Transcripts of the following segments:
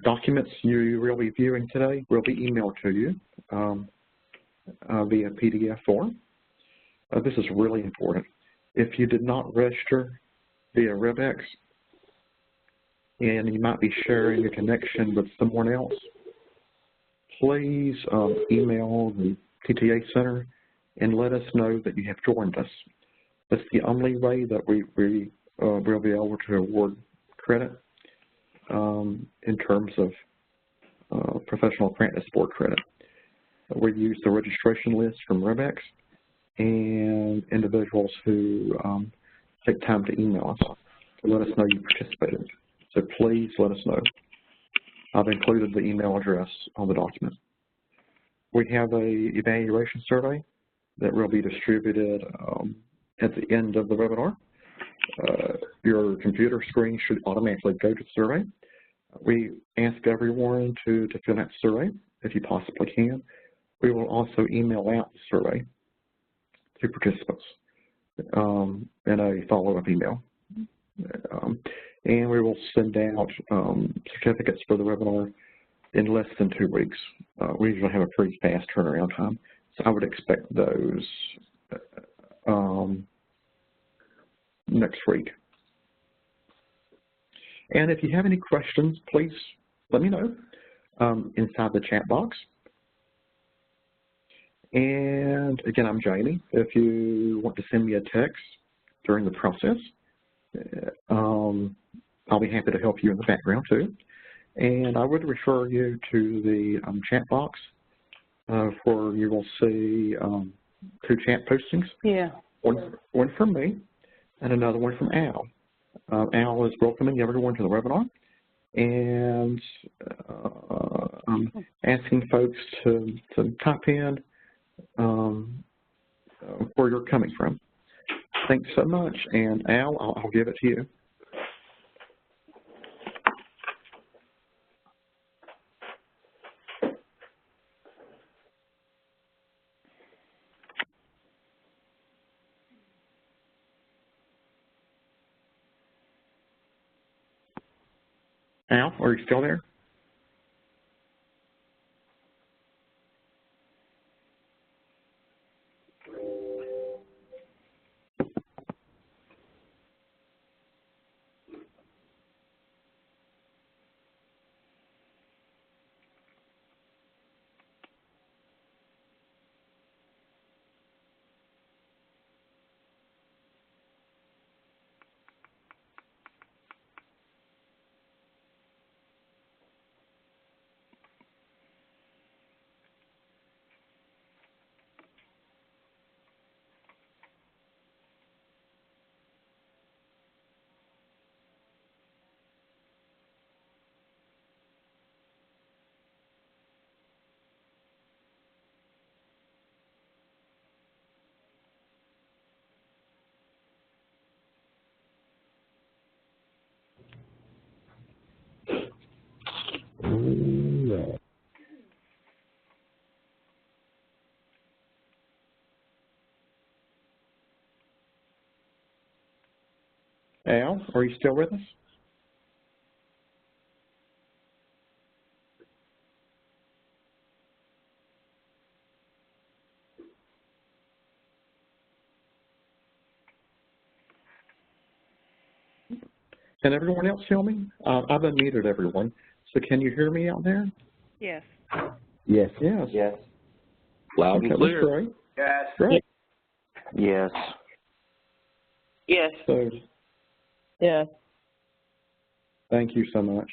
Documents you will be viewing today will be emailed to you via PDF form. This is really important. If you did not register via WebEx and you might be sharing a connection with someone else, please email the TTA Center and let us know that you have joined us. That's the only way that we will be able to award credit in terms of professional apprentice board credit. We use the registration list from WebEx and individuals who take time to email us to let us know you participated. So please let us know. I've included the email address on the document. We have an evaluation survey that will be distributed at the end of the webinar. Your computer screen should automatically go to the survey. We ask everyone to fill out the survey if you possibly can. We will also email out the survey to participants in a follow-up email. And we will send out certificates for the webinar in less than 2 weeks. We usually have a pretty fast turnaround time, so I would expect those next week. And if you have any questions, please let me know inside the chat box. And again, I'm Jamie. If you want to send me a text during the process, I'll be happy to help you in the background too. And I would refer you to the chat box where you will see 2 chat postings. Yeah. One from me and another one from Al. Al is welcoming everyone to the webinar and asking folks to type in where you're coming from. Thanks so much. And Al, I'll give it to you. Al, are you still there? Al, are you still with us? Can everyone else hear me? I've unmuted everyone. So can you hear me out there? Yes. Yes. Yes. Yes. Loud and clear. Great. Yes. Great. Yes. Yes. So, Yes. thank you so much.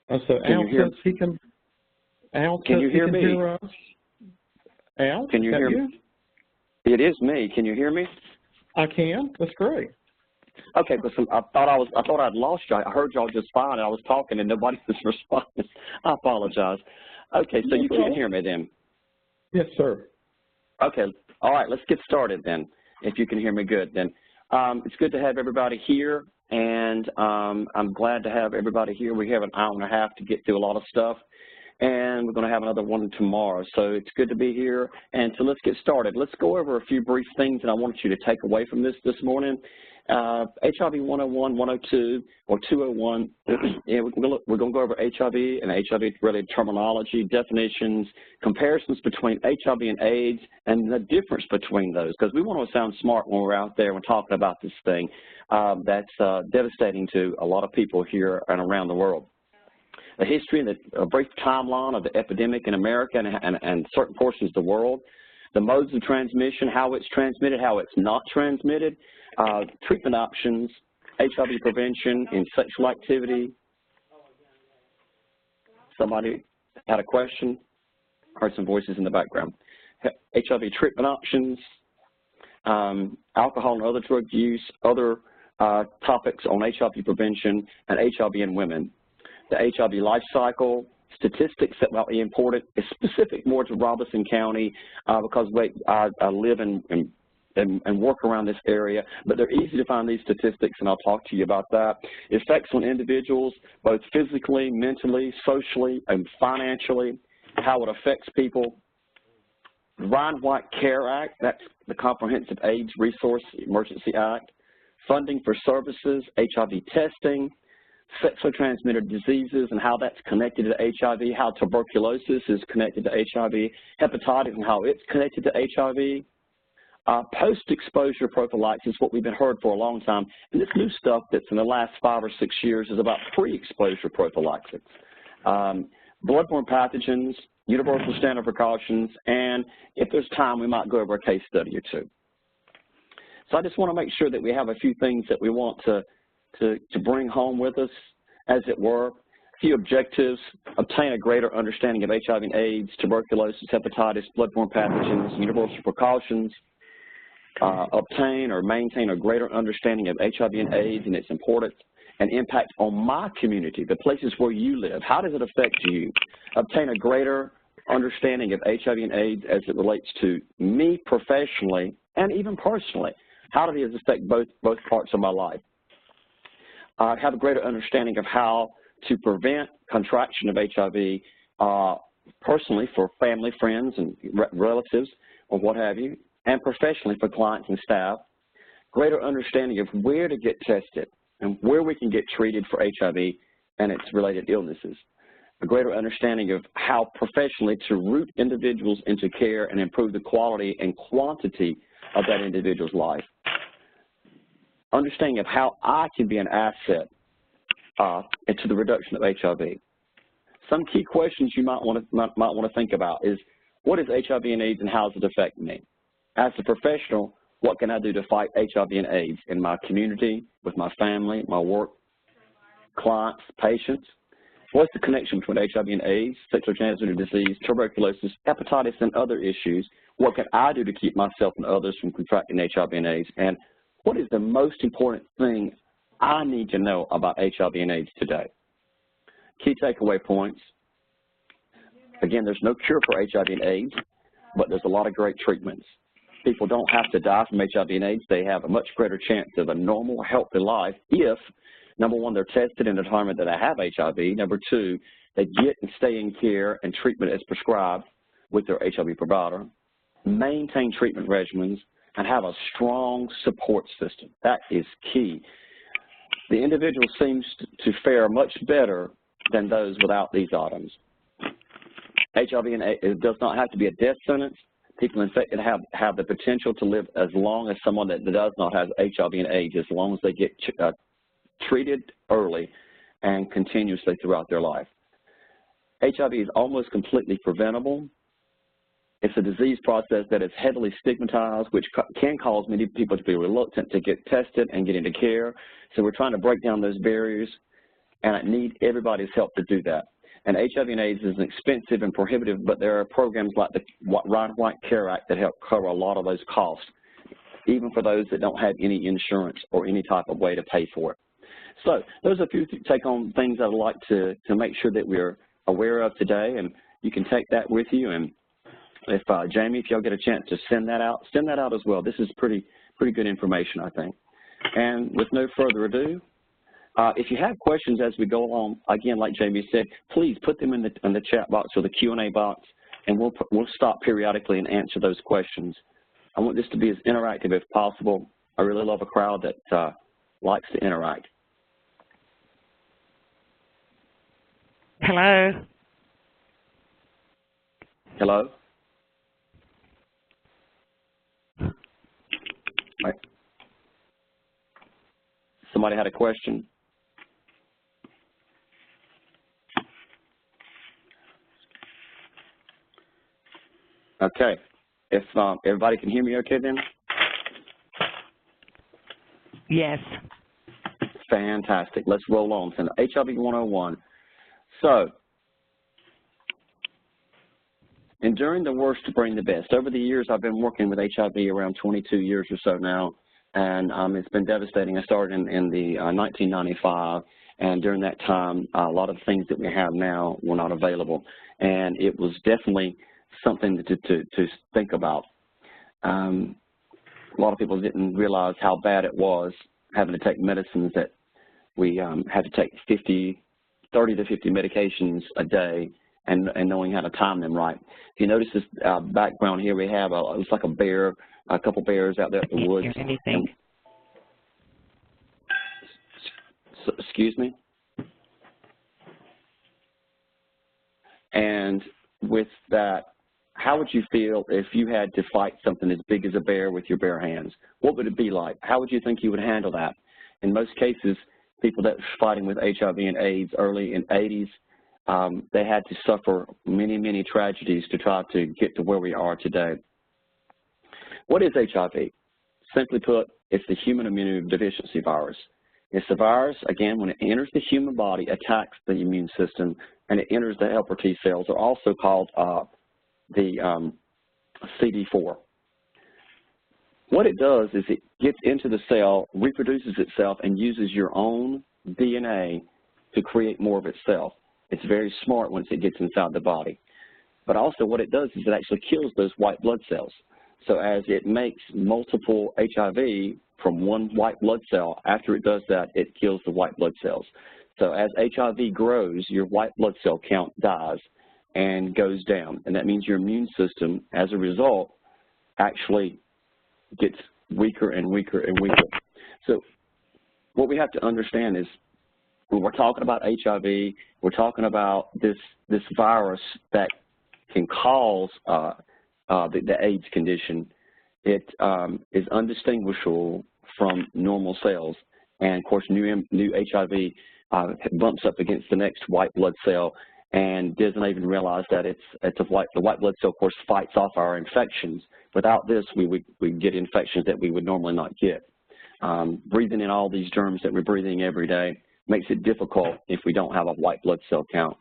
So Al says he can. Al says Can you he hear can me? hear us. Al, Can you hear me? It is me. Can you hear me? I can. That's great. Okay, but I thought I'd lost you. I heard y'all just fine, and I was talking, and nobody was responding. I apologize. Okay, so you can't hear me then? Yes, sir. Okay. All right. Let's get started then. If you can hear me good, then it's good to have everybody here, and I'm glad to have everybody here. We have an hour and a half to get through a lot of stuff, and we're going to have another one tomorrow. So it's good to be here, and so let's get started. Let's go over a few brief things that I want you to take away from this morning. HIV 101, 102, or 201, yeah, we're going to go over HIV and HIV-related terminology, definitions, comparisons between HIV and AIDS, and the difference between those, because we want to sound smart when we're out there and talking about this thing that's devastating to a lot of people here and around the world. The history and a brief timeline of the epidemic in America and certain portions of the world, the modes of transmission, how it's transmitted, how it's not transmitted, treatment options, HIV prevention in sexual activity. Somebody had a question? Heard some voices in the background. HIV treatment options, alcohol and other drug use, other topics on HIV prevention, and HIV in women. The HIV life cycle, statistics that might be important, is specific more to Robeson County because I live and work around this area, but they're easy to find these statistics, and I'll talk to you about that. Effects on individuals, both physically, mentally, socially, and financially, how it affects people. Ryan-White CARE Act, that's the Comprehensive AIDS Resource Emergency Act. Funding for services, HIV testing, sexually transmitted diseases and how that's connected to HIV, how tuberculosis is connected to HIV, hepatitis and how it's connected to HIV. Post-exposure prophylaxis, what we've been heard for a long time, and this new stuff that's in the last 5 or 6 years is about pre-exposure prophylaxis. Bloodborne pathogens, universal standard precautions, and if there's time, we might go over a case study or two. So I just want to make sure that we have a few things that we want to bring home with us, as it were. A few objectives: obtain a greater understanding of HIV and AIDS, tuberculosis, hepatitis, bloodborne pathogens, universal precautions. Obtain or maintain a greater understanding of HIV and AIDS and its importance and impact on my community, the places where you live. How does it affect you? Obtain a greater understanding of HIV and AIDS as it relates to me professionally and even personally. How do these affect both parts of my life? Have a greater understanding of how to prevent contraction of HIV personally for family, friends, and relatives, or what have you, and professionally for clients and staff. Greater understanding of where to get tested and where we can get treated for HIV and its related illnesses. A greater understanding of how professionally to root individuals into care and improve the quality and quantity of that individual's life. Understanding of how I can be an asset to the reduction of HIV. Some key questions you might want to think about is, what is HIV and AIDS and how does it affect me? As a professional, what can I do to fight HIV and AIDS in my community, with my family, my work, clients, patients? What's the connection between HIV and AIDS, sexually transmitted disease, tuberculosis, hepatitis, and other issues? What can I do to keep myself and others from contracting HIV and AIDS? And what is the most important thing I need to know about HIV and AIDS today? Key takeaway points. Again, there's no cure for HIV and AIDS, but there's a lot of great treatments. People don't have to die from HIV and AIDS. They have a much greater chance of a normal, healthy life if, number one, they're tested and determined that they have HIV. Number two, they get and stay in care and treatment as prescribed with their HIV provider, maintain treatment regimens, and have a strong support system. That is key. The individual seems to fare much better than those without these items. HIV and AIDS, it does not have to be a death sentence. People infected have the potential to live as long as someone that does not have HIV and AIDS, as long as they get treated early and continuously throughout their life. HIV is almost completely preventable. It's a disease process that is heavily stigmatized, which can cause many people to be reluctant to get tested and get into care. So we're trying to break down those barriers, and I need everybody's help to do that. And HIV and AIDS is expensive and prohibitive, but there are programs like the Ryan-White CARE Act that help cover a lot of those costs, even for those that don't have any insurance or any type of way to pay for it. So those are a few take-home things I'd like to make sure that we're aware of today, and you can take that with you. And if Jamie, if y'all get a chance to send that out as well. This is pretty good information, I think. And with no further ado, if you have questions as we go along, again, like Jamie said, please put them in the chat box or the Q&A box, and we'll stop periodically and answer those questions. I want this to be as interactive as possible. I really love a crowd that likes to interact. Hello. Hello? Right. Somebody had a question? Okay. If everybody can hear me okay then? Yes. Fantastic. Let's roll on to HIV 101. So, enduring the worst to bring the best. Over the years, I've been working with HIV around 22 years or so now, and it's been devastating. I started in the 1995, and during that time, a lot of the things that we have now were not available, and it was definitely something to think about. A lot of people didn't realize how bad it was having to take medicines that we had to take 30 to 50 medications a day, and knowing how to time them right. If you notice this background here, we have it's like a bear, a couple bears out there in the woods. Anything? Excuse me? And with that, how would you feel if you had to fight something as big as a bear with your bare hands? What would it be like? How would you think you would handle that? In most cases, people that were fighting with HIV and AIDS early in the 80s, they had to suffer many, many tragedies to try to get to where we are today. What is HIV? Simply put, it's the human immunodeficiency virus. It's the virus, again, when it enters the human body, attacks the immune system, and it enters the helper T cells, are also called the CD4. What it does is it gets into the cell, reproduces itself, and uses your own DNA to create more of itself. It's very smart once it gets inside the body. But also what it does is it actually kills those white blood cells. So as it makes multiple HIV from one white blood cell, after it does that, it kills the white blood cells. So as HIV grows, your white blood cell count dies and goes down. And that means your immune system, as a result, actually gets weaker and weaker and weaker. So what we have to understand is when we're talking about HIV, we're talking about this virus that can cause the AIDS condition. It is undistinguishable from normal cells. And of course, new HIV bumps up against the next white blood cell and doesn't even realize that the white blood cell, of course, fights off our infections. Without this, we get infections that we would normally not get. Breathing in all these germs that we're breathing every day makes it difficult if we don't have a white blood cell count.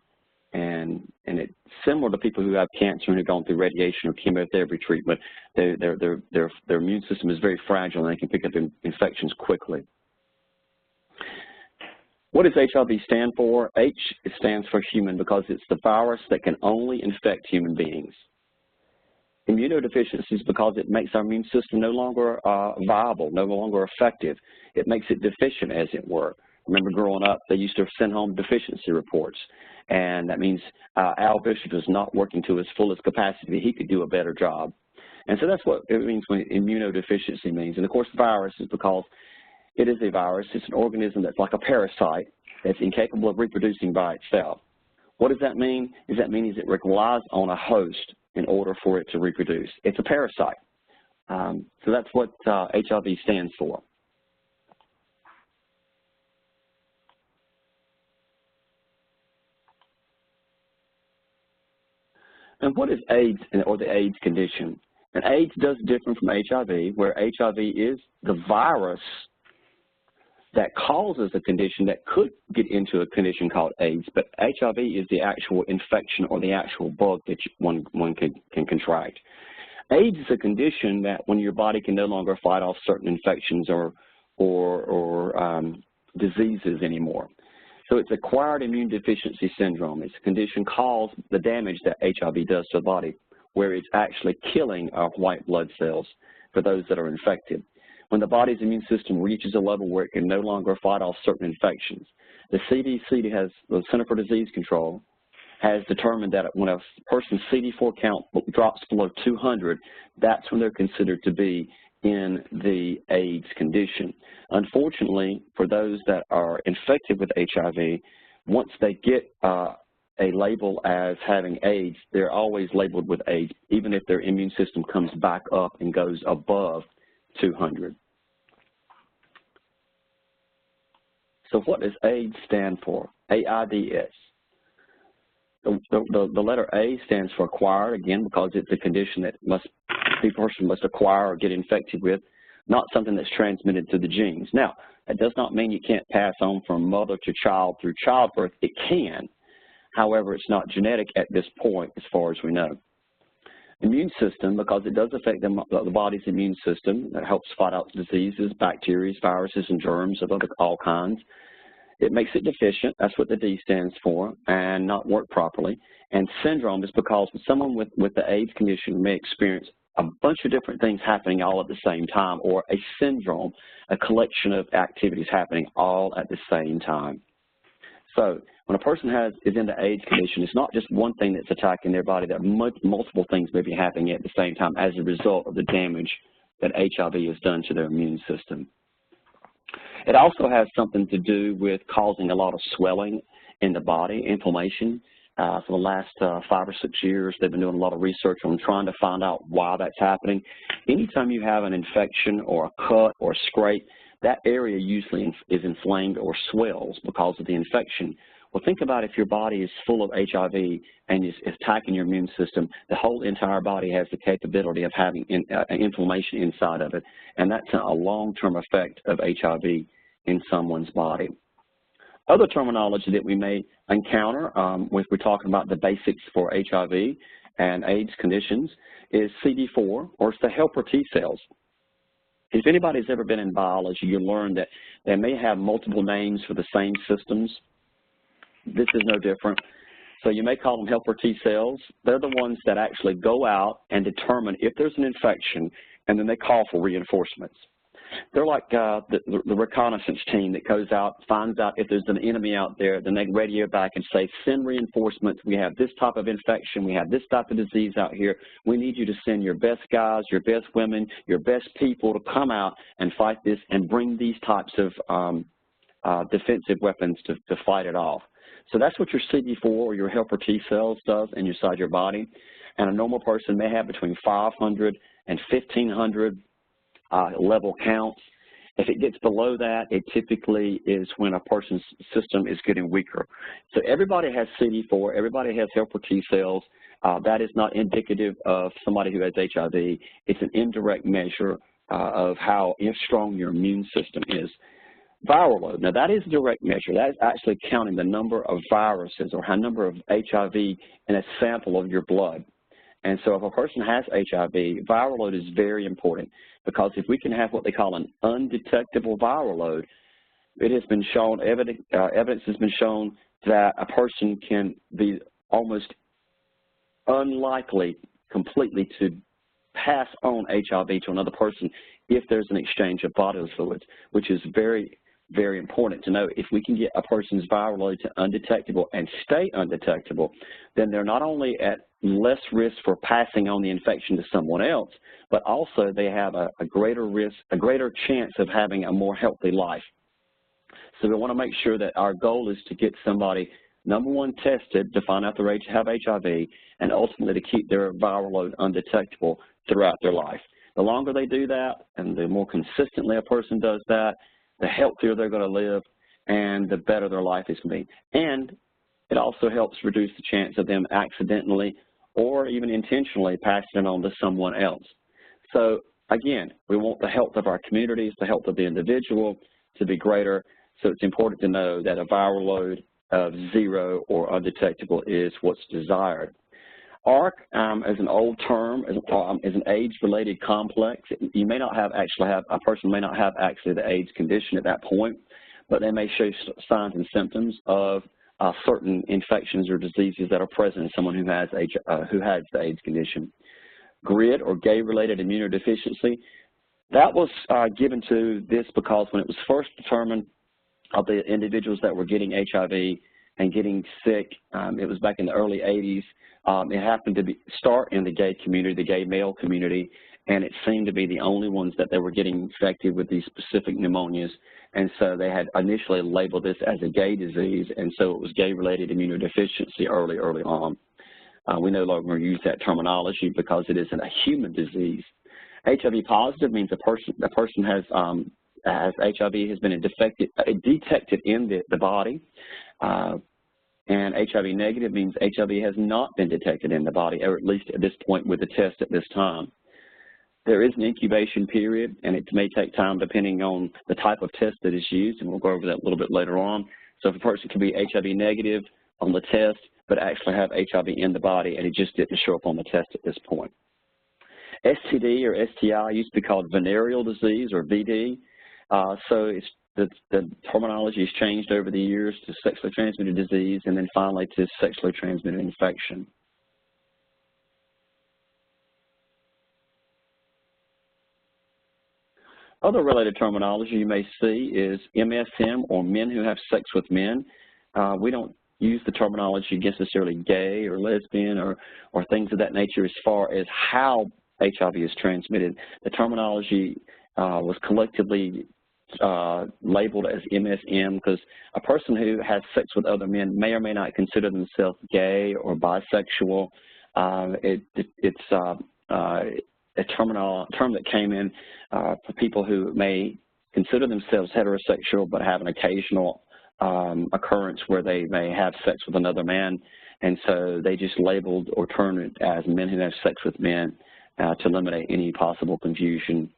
And it's similar to people who have cancer and have gone through radiation or chemotherapy treatment. Their immune system is very fragile and they can pick up infections quickly. What does HIV stand for? H, it stands for human because it's the virus that can only infect human beings. Immunodeficiency is because it makes our immune system no longer viable, no longer effective. It makes it deficient, as it were. Remember growing up, they used to send home deficiency reports, and that means Al Bishop is not working to his fullest capacity. He could do a better job. And so that's what it means when immunodeficiency means. And of course, virus is because it is a virus. It's an organism that's like a parasite that's incapable of reproducing by itself. What does that mean? That means it relies on a host in order for it to reproduce. It's a parasite. So that's what HIV stands for. And what is AIDS or the AIDS condition? And AIDS does differ from HIV, where HIV is the virus that causes a condition that could get into a condition called AIDS, but HIV is the actual infection or the actual bug that one can contract. AIDS is a condition that when your body can no longer fight off certain infections or diseases anymore. So it's acquired immune deficiency syndrome. It's a condition caused the damage that HIV does to the body, where it's actually killing our white blood cells for those that are infected. When the body's immune system reaches a level where it can no longer fight off certain infections, the CDC, the Center for Disease Control, has determined that when a person's CD4 count drops below 200, that's when they're considered to be in the AIDS condition. Unfortunately, for those that are infected with HIV, once they get a label as having AIDS, they're always labeled with AIDS, even if their immune system comes back up and goes above 200. So what does AIDS stand for? AIDS. The letter A stands for acquired, again, because it's a condition that the person must acquire or get infected with, not something that's transmitted through the genes. Now, that does not mean you can't pass on from mother to child through childbirth. It can. However, it's not genetic at this point as far as we know. Immune system, because it does affect the body's immune system, that helps fight out diseases, bacteria, viruses, and germs of all kinds. It makes it deficient, that's what the D stands for, and not work properly. And syndrome is because someone with the AIDS condition may experience a bunch of different things happening all at the same time, or a syndrome, a collection of activities happening all at the same time. So when a person is in the AIDS condition, it's not just one thing that's attacking their body, there are multiple things may be happening at the same time as a result of the damage that HIV has done to their immune system. It also has something to do with causing a lot of swelling in the body, inflammation. For the last 5 or 6 years, they've been doing a lot of research on trying to find out why that's happening. Anytime you have an infection or a cut or a scrape, that area usually is inflamed or swells because of the infection. Well, think about if your body is full of HIV and is attacking your immune system, the whole entire body has the capability of having inflammation inside of it, and that's a long-term effect of HIV in someone's body. Other terminology that we may encounter when we're talking about the basics for HIV and AIDS conditions is CD4, or it's the helper T cells. If anybody's ever been in biology, you learn that they may have multiple names for the same systems. This is no different. So you may call them helper T cells. They're the ones that actually go out and determine if there's an infection, and then they call for reinforcements. They're like the reconnaissance team that goes out, finds out if there's an enemy out there, then they radio back and say, send reinforcements. We have this type of infection. We have this type of disease out here. We need you to send your best guys, your best women, your best people to come out and fight this and bring these types of defensive weapons to fight it off. So that's what your CD4 or your helper T cells does inside your body. And a normal person may have between 500 and 1,500 level counts. If it gets below that, it typically is when a person's system is getting weaker. So everybody has CD4, everybody has helper T cells. That is not indicative of somebody who has HIV. It's an indirect measure of how strong your immune system is. Viral load, now that is a direct measure. That is actually counting the number of viruses or how number of HIV in a sample of your blood. And so if a person has HIV, viral load is very important, because if we can have what they call an undetectable viral load, it has been shown, evidence has been shown that a person can be almost unlikely completely to pass on HIV to another person if there's an exchange of bodily fluids, which is very, very important to know. If we can get a person's viral load to undetectable and stay undetectable, then they're not only at less risk for passing on the infection to someone else, but also they have a greater risk, a greater chance of having a more healthy life. So we want to make sure that our goal is to get somebody, number one, tested to find out they have HIV, and ultimately to keep their viral load undetectable throughout their life. The longer they do that, and the more consistently a person does that, the healthier they're going to live, and the better their life is going to be. And it also helps reduce the chance of them accidentally or even intentionally passing it on to someone else. So again, we want the health of our communities, the health of the individual to be greater, so it's important to know that a viral load of 0 or undetectable is what's desired. ARC is an old term, is an AIDS-related complex. You may not have a person may not have actually the AIDS condition at that point, but they may show signs and symptoms of certain infections or diseases that are present in someone who has the AIDS condition. GRID, or gay-related immunodeficiency, that was given to this because when it was first determined of the individuals that were getting HIV and getting sick, it was back in the early 80s. It happened to start in the gay community, the gay male community, and it seemed to be the only ones that they were getting infected with these specific pneumonias. And so they had initially labeled this as a gay disease, and so it was gay-related immunodeficiency early on. We no longer use that terminology because it isn't a human disease. HIV positive means a person has HIV has been detected in the body, and HIV negative means HIV has not been detected in the body, or at least at this point with the test at this time. There is an incubation period, and it may take time depending on the type of test that is used, and we'll go over that a little bit later on. So if a person can be HIV negative on the test, but actually have HIV in the body, and it just didn't show up on the test at this point. STD or STI used to be called venereal disease or VD. So the terminology has changed over the years to sexually transmitted disease, and then finally to sexually transmitted infection. Other related terminology you may see is MSM, or men who have sex with men. We don't use the terminology necessarily gay or lesbian or things of that nature as far as how HIV is transmitted. The terminology was collectively labeled as MSM because a person who has sex with other men may or may not consider themselves gay or bisexual. It's a term that came in for people who may consider themselves heterosexual but have an occasional occurrence where they may have sex with another man, and so they just labeled or termed it as men who have sex with men to eliminate any possible confusion.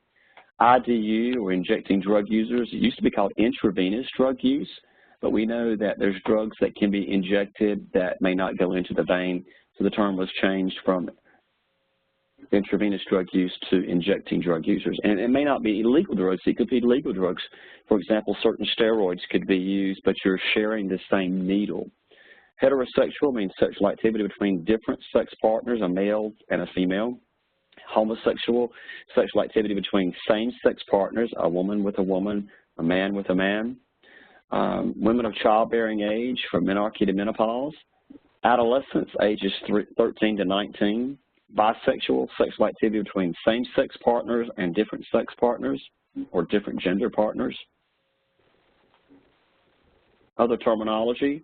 IDU, or injecting drug users, it used to be called intravenous drug use, but we know that there's drugs that can be injected that may not go into the vein, so the term was changed from intravenous drug use to injecting drug users. And it may not be illegal drugs, it could be legal drugs. For example, certain steroids could be used, but you're sharing the same needle. Heterosexual means sexual activity between different sex partners, a male and a female. Homosexual, sexual activity between same-sex partners, a woman with a woman, a man with a man. Women of childbearing age, from menarche to menopause. Adolescents, ages 13 to 19. Bisexual, sexual activity between same-sex partners and different sex partners or different gender partners. Other terminology,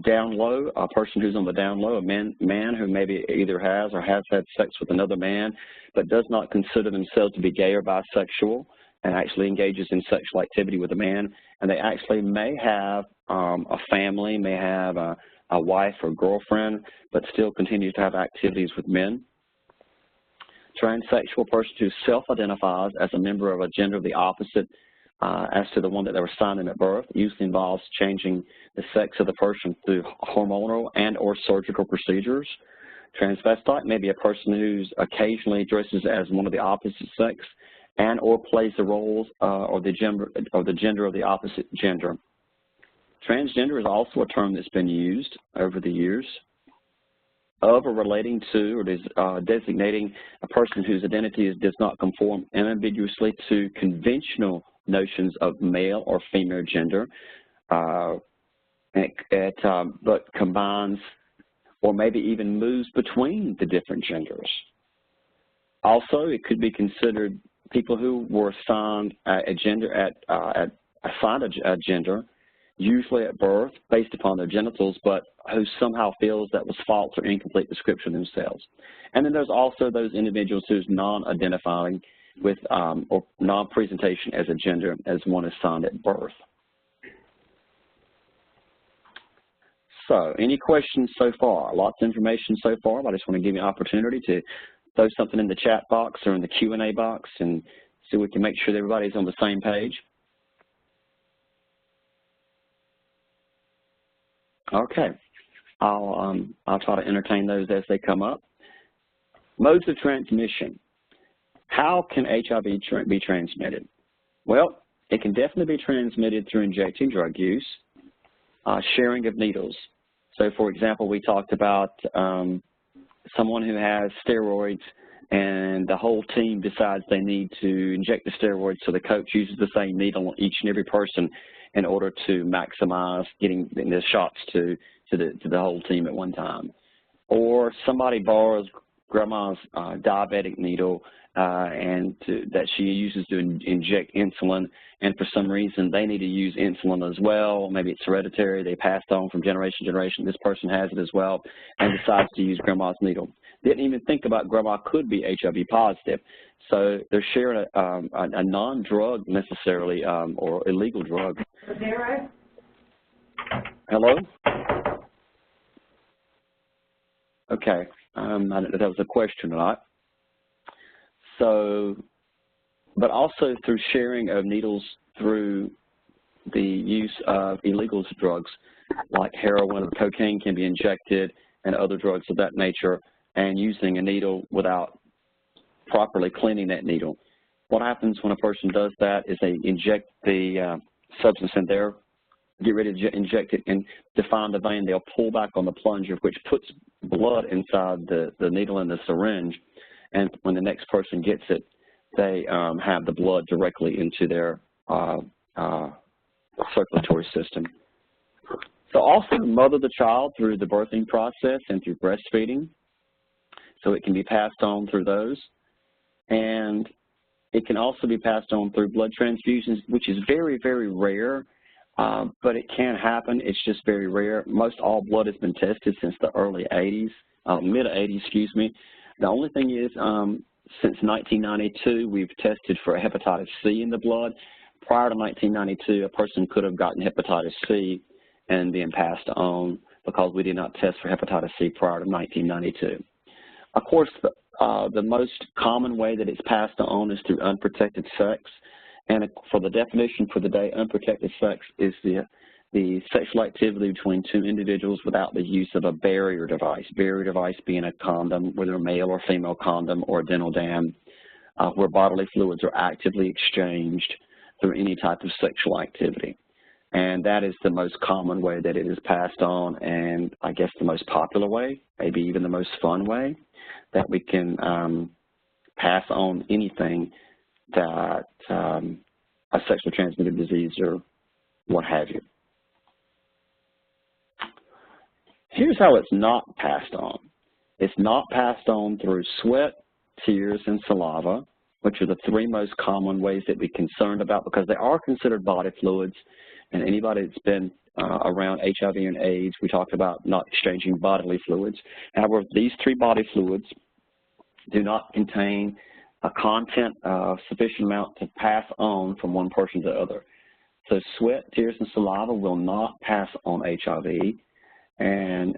down low, a person who's on the down low, a man who maybe either has or has had sex with another man but does not consider themselves to be gay or bisexual and actually engages in sexual activity with a man, and they actually may have a family, may have a wife or girlfriend, but still continues to have activities with men. Transsexual, person who self-identifies as a member of a gender of the opposite as to the one that they were assigned in at birth, usually involves changing the sex of the person through hormonal and or surgical procedures. Transvestite may be a person who occasionally dresses as one of the opposite sex and or plays the roles or the gender of the opposite gender. Transgender is also a term that's been used over the years of or relating to or designating a person whose identity does not conform unambiguously to conventional notions of male or female gender, but combines or maybe even moves between the different genders. Also, it could be considered people who were assigned a gender a gender, usually at birth, based upon their genitals, but who somehow feels that was false or incomplete description themselves. And then there's also those individuals who's non-identifying with or non-presentation as a gender as one assigned at birth. So, any questions so far? Lots of information so far, but I just want to give you an opportunity to throw something in the chat box or in the Q&A box and see if we can make sure that everybody's on the same page. Okay, I'll try to entertain those as they come up. Modes of transmission. How can HIV be transmitted? Well, it can definitely be transmitted through injecting drug use, sharing of needles. So, for example, we talked about someone who has steroids and the whole team decides they need to inject the steroids, so the coach uses the same needle on each and every person in order to maximize getting the shots to the whole team at one time. Or somebody borrows grandma's diabetic needle that she uses to inject insulin, and for some reason they need to use insulin as well. Maybe it's hereditary, they passed on from generation to generation. This person has it as well and decides to use grandma's needle. Didn't even think about grandma could be HIV positive. So they're sharing a non-drug necessarily or illegal drug. Hello? Okay, I don't know if that was a question or not. So, but also through sharing of needles through the use of illegal drugs like heroin or cocaine can be injected and other drugs of that nature, and using a needle without properly cleaning that needle. What happens when a person does that is they inject the substance in there, get ready to inject it, and to find the vein, they'll pull back on the plunger, which puts blood inside the needle in the syringe. And when the next person gets it, they have the blood directly into their circulatory system. So also mother the child through the birthing process and through breastfeeding. So it can be passed on through those. And it can also be passed on through blood transfusions, which is very, very rare, but it can happen. It's just very rare. Most all blood has been tested since the early 80s, mid-80s, excuse me. The only thing is, since 1992, we've tested for hepatitis C in the blood. Prior to 1992, a person could have gotten hepatitis C and been passed on because we did not test for hepatitis C prior to 1992. Of course, the most common way that it's passed on is through unprotected sex. And for the definition for the day, unprotected sex is the sexual activity between two individuals without the use of a barrier device. Barrier device being a condom, whether a male or female condom or a dental dam, where bodily fluids are actively exchanged through any type of sexual activity. And that is the most common way that it is passed on, and I guess the most popular way, maybe even the most fun way, that we can pass on anything that a sexually transmitted disease or what have you. Here's how it's not passed on. It's not passed on through sweat, tears, and saliva, which are the three most common ways that we're concerned about because they are considered body fluids. And anybody that's been around HIV and AIDS, we talked about not exchanging bodily fluids. However, these three body fluids do not contain a content sufficient amount to pass on from one person to the other. So sweat, tears, and saliva will not pass on HIV. And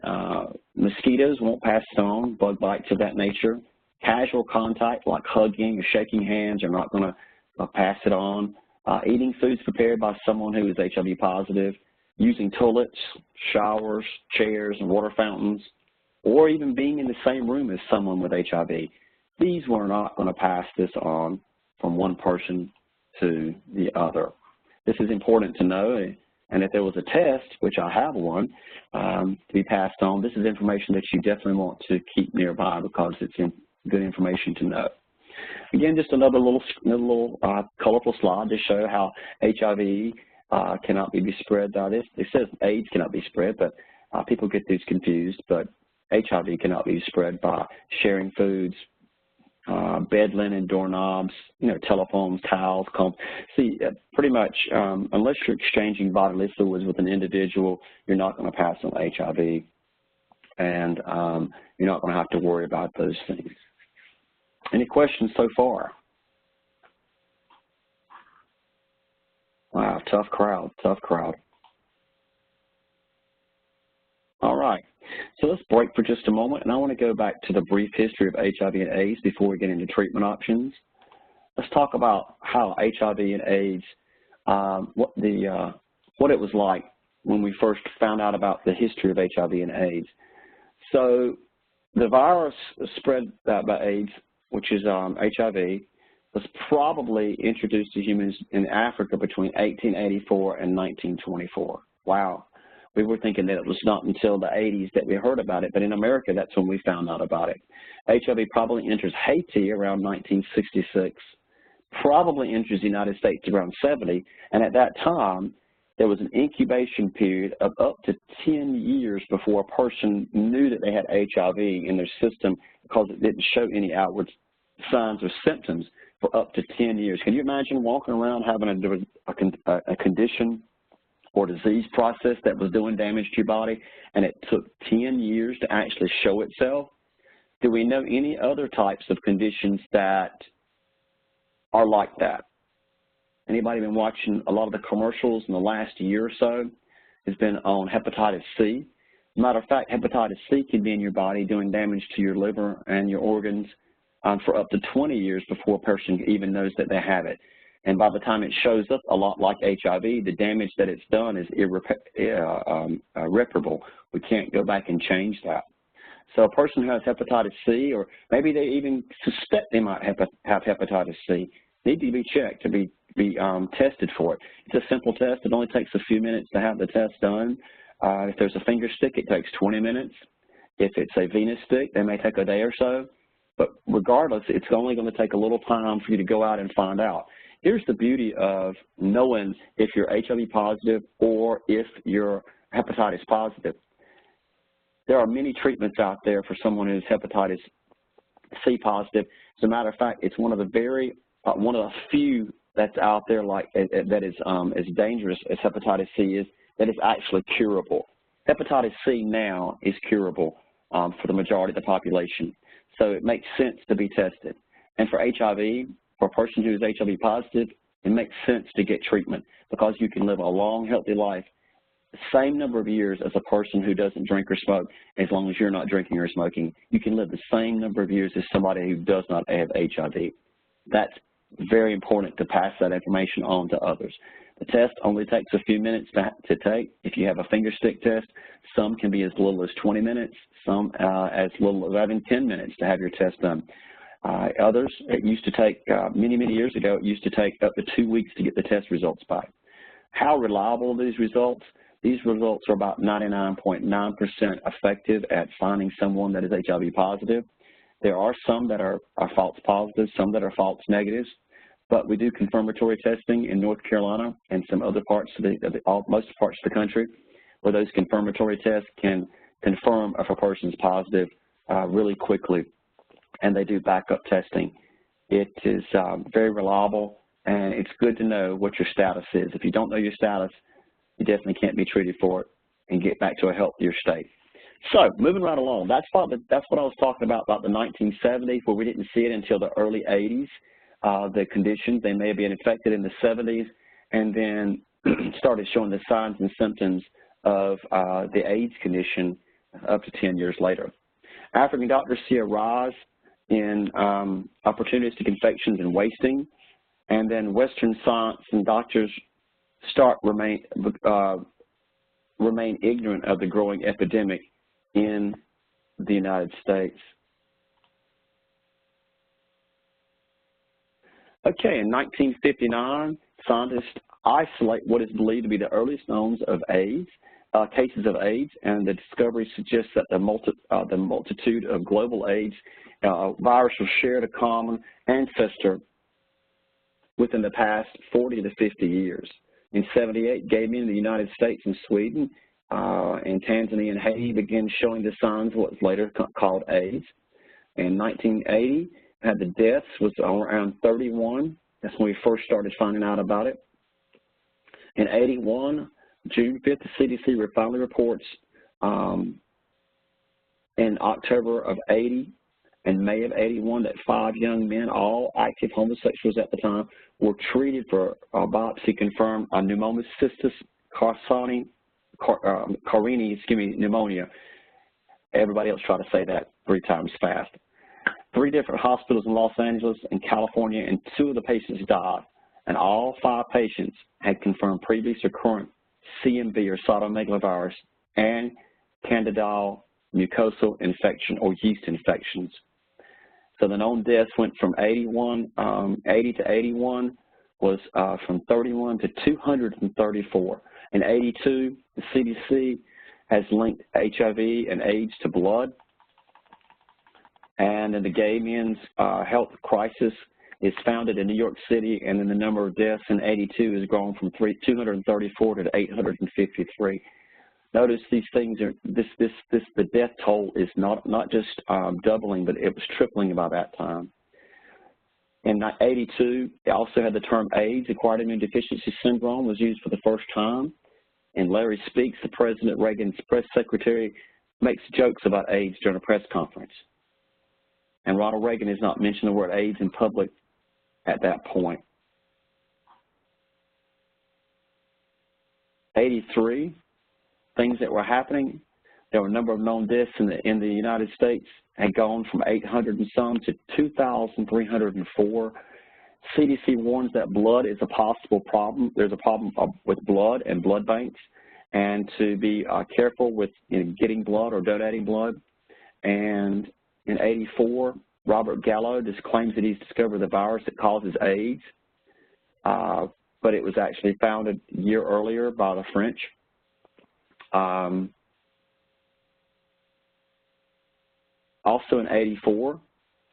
mosquitoes won't pass it on, bug bites of that nature. Casual contact like hugging or shaking hands are not going to pass it on. Eating foods prepared by someone who is HIV positive, using toilets, showers, chairs, and water fountains, or even being in the same room as someone with HIV. These were not going to pass this on from one person to the other. This is important to know, and if there was a test, which I have one, to be passed on, this is information that you definitely want to keep nearby because it's good information to know. Again, just another little colorful slide to show how HIV cannot be spread by this. It says AIDS cannot be spread, but people get these confused, but HIV cannot be spread by sharing foods, bed linen, doorknobs, telephones, towels, combs. See, pretty much, unless you're exchanging bodily fluids with an individual, you're not going to pass on HIV, and you're not going to have to worry about those things. Any questions so far? Wow, tough crowd, tough crowd. All right, so let's break for just a moment, and I want to go back to the brief history of HIV and AIDS before we get into treatment options. Let's talk about how HIV and AIDS, what it was like when we first found out about the history of HIV and AIDS. So the virus spread by AIDS, which is HIV, was probably introduced to humans in Africa between 1884 and 1924. Wow. We were thinking that it was not until the 80s that we heard about it, but in America, that's when we found out about it. HIV probably enters Haiti around 1966, probably enters the United States around 70, and at that time, there was an incubation period of up to 10 years before a person knew that they had HIV in their system because it didn't show any outward signs or symptoms for up to 10 years. Can you imagine walking around having a condition or disease process that was doing damage to your body, and it took 10 years to actually show itself? Do we know any other types of conditions that are like that? Anybody been watching a lot of the commercials in the last year or so? Has been on hepatitis C. Matter of fact, hepatitis C can be in your body doing damage to your liver and your organs for up to 20 years before a person even knows that they have it. And by the time it shows up a lot like HIV, the damage that it's done is irreparable. We can't go back and change that. So a person who has hepatitis C, or maybe they even suspect they might have hepatitis C, need to be checked, to be tested for it. It's a simple test. It only takes a few minutes to have the test done. If there's a finger stick, it takes 20 minutes. If it's a venous stick, they may take a day or so. But regardless, it's only going to take a little time for you to go out and find out. Here's the beauty of knowing if you're HIV positive or if you're hepatitis positive. There are many treatments out there for someone who's hepatitis C positive. As a matter of fact, it's one of the few that's out there that is as dangerous as hepatitis C is, that is actually curable. Hepatitis C now is curable for the majority of the population. So it makes sense to be tested. And for HIV, for a person who is HIV positive, it makes sense to get treatment because you can live a long, healthy life, the same number of years as a person who doesn't drink or smoke, as long as you're not drinking or smoking. You can live the same number of years as somebody who does not have HIV. That's very important to pass that information on to others. The test only takes a few minutes to take. If you have a finger stick test, some can be as little as 20 minutes, some as little as even 10 minutes to have your test done. Others, it used to take, many years ago, it used to take up to 2 weeks to get the test results back. How reliable are these results? These results are about 99.9% effective at finding someone that is HIV positive. There are some that are false positives, some that are false negatives, but we do confirmatory testing in North Carolina and some other parts of most parts of the country where those confirmatory tests can confirm if a person's positive really quickly, and they do backup testing. It is very reliable, and it's good to know what your status is. If you don't know your status, you definitely can't be treated for it and get back to a healthier state. So moving right along, that's what I was talking about the 1970s, where we didn't see it until the early 80s. The conditions, they may have been infected in the 70s and then started showing the signs and symptoms of the AIDS condition up to 10 years later. African doctors see a rise in opportunistic infections and wasting, and then Western science and doctors remain ignorant of the growing epidemic in the United States. Okay, in 1959, scientists isolate what is believed to be the earliest knowns of AIDS, cases of AIDS, and the discovery suggests that the multitude of global AIDS viruses shared a common ancestor within the past 40 to 50 years. In 78, gay men in the United States and Sweden and Tanzania and Haiti began showing the signs of what was later called AIDS. In 1980, the deaths was around 31. That's when we first started finding out about it. In 81, June 5th, the CDC finally reports in October of 80 and May of 81 that 5 young men, all active homosexuals at the time, were treated for biopsy-confirmed pneumocystis carinii pneumonia. Everybody else try to say that 3 times fast. 3 different hospitals in Los Angeles and California, and 2 of the patients died, and all 5 patients had confirmed previous or current CMV or cytomegalovirus and candidal mucosal infection or yeast infections. So the known deaths went from 80 to 81 was from 31 to 234. In 82, the CDC has linked HIV and AIDS to blood. And in the gay men's health crisis, is founded in New York City, and then the number of deaths in 82 has grown from 234 to 853. Notice these things are, the death toll is not just doubling, but it was tripling by that time. In 82, it also had the term AIDS, acquired immune deficiency syndrome, was used for the first time. And Larry Speaks, the President Reagan's press secretary, makes jokes about AIDS during a press conference. And Ronald Reagan has not mentioned the word AIDS in public at that point. 83, things that were happening. There were a number of known deaths in the United States had gone from 800 and some to 2,304. CDC warns that blood is a possible problem. There's a problem with blood and blood banks, and to be careful with getting blood or donating blood. And in 84, Robert Gallo just claims that he's discovered the virus that causes AIDS, but it was actually founded a year earlier by the French. Also in 84,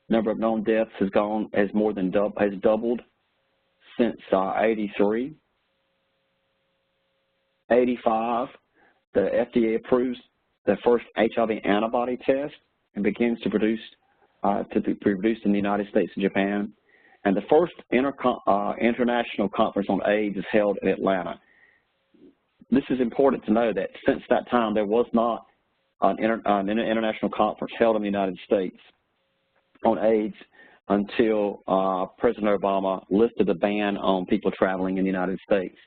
number of known deaths has doubled since 83. 85, the FDA approves the first HIV antibody test and begins to be produced in the United States and Japan. And the first international conference on AIDS is held in Atlanta. This is important to know that since that time there was not an international conference held in the United States on AIDS until President Obama lifted the ban on people traveling in the United States.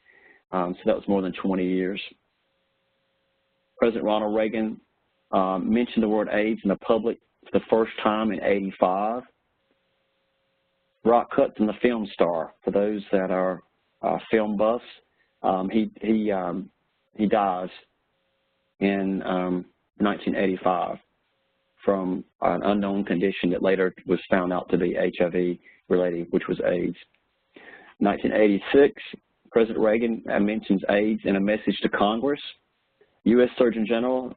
So that was more than 20 years. President Ronald Reagan mentioned the word AIDS in the public for the first time in 85. Rock Hudson, the film star, for those that are film buffs, he dies in 1985 from an unknown condition that later was found out to be HIV-related, which was AIDS. 1986, President Reagan mentions AIDS in a message to Congress. U.S. Surgeon General,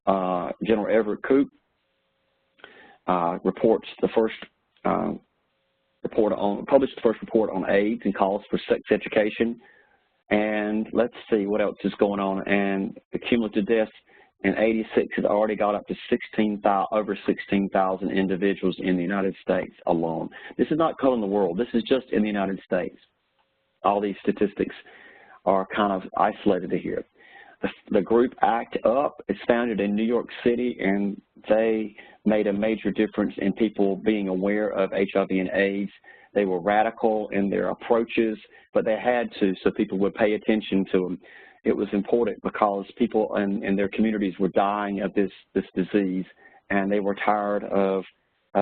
General Everett Koop, published the first report on AIDS and calls for sex education. And let's see what else is going on. And the cumulative deaths in 86 has already got up to over 16,000 individuals in the United States alone. This is not covering the world. This is just in the United States. All these statistics are kind of isolated here. The group ACT UP is founded in New York City, and they made a major difference in people being aware of HIV and AIDS. They were radical in their approaches, but they had to so people would pay attention to them. It was important because people in their communities were dying of this disease, and they were tired of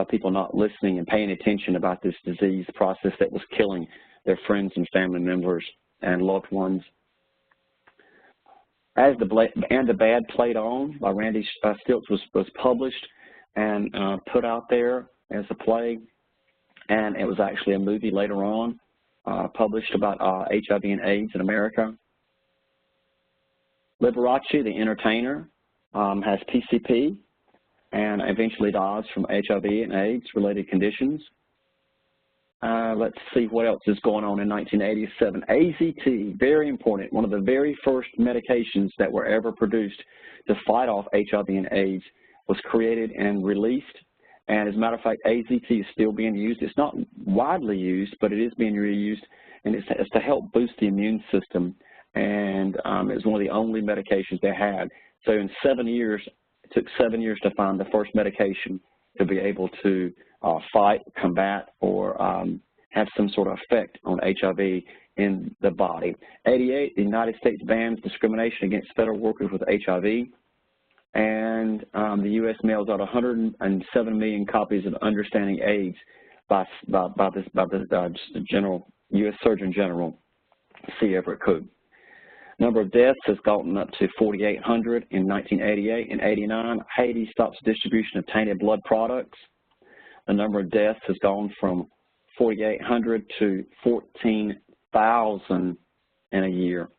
people not listening and paying attention about this disease process that was killing their friends and family members and loved ones. As the Bad Played On by Randy Stilts was published and put out there as a play, and it was actually a movie later on published about HIV and AIDS in America. Liberace, the entertainer, has PCP and eventually dies from HIV and AIDS-related conditions. Let's see what else is going on in 1987. AZT, very important, one of the very first medications that were ever produced to fight off HIV and AIDS, was created and released. And as a matter of fact, AZT is still being used. It's not widely used, but it is being reused, and it's to help boost the immune system. And it's one of the only medications they had. So in 7 years, it took 7 years to find the first medication to be able to fight, combat, or have some sort of effect on HIV in the body. 88, the United States bans discrimination against federal workers with HIV. And the U.S. mails out 107 million copies of Understanding AIDS by the U.S. Surgeon General, C. Everett Koop. Number of deaths has gotten up to 4,800 in 1988. In 89, Haiti stops distribution of tainted blood products. The number of deaths has gone from 4,800 to 14,000 in a year.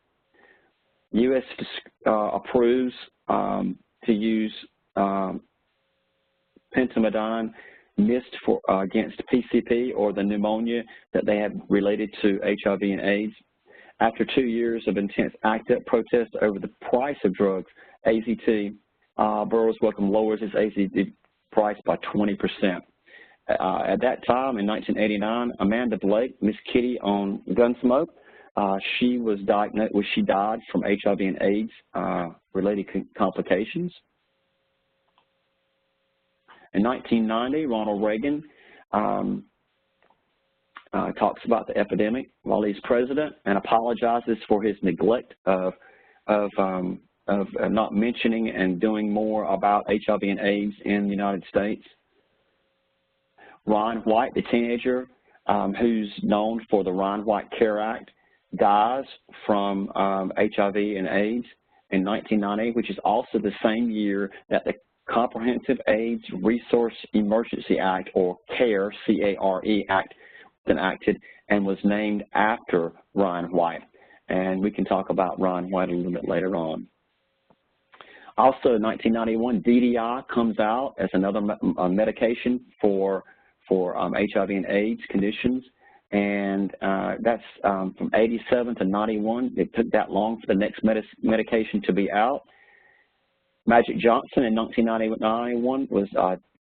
U.S. approves to use pentamidine missed against PCP or the pneumonia that they had related to HIV and AIDS. After 2 years of intense ACT UP protests over the price of drugs, AZT, Burroughs Wellcome lowers his AZT price by 20%. At that time, in 1989, Amanda Blake, Miss Kitty on Gunsmoke, she died from HIV and AIDS related complications. In 1990, Ronald Reagan talks about the epidemic while he's president and apologizes for his neglect of not mentioning and doing more about HIV and AIDS in the United States. Ryan White, the teenager who's known for the Ryan White Care Act, dies from HIV and AIDS in 1990, which is also the same year that the Comprehensive AIDS Resource Emergency Act, or CARE, C-A-R-E Act, was enacted and was named after Ryan White. And we can talk about Ryan White a little bit later on. Also, in 1991, DDI comes out as another medication for HIV and AIDS conditions, and that's from 87 to 91. It took that long for the next medication to be out. Magic Johnson in 1991 was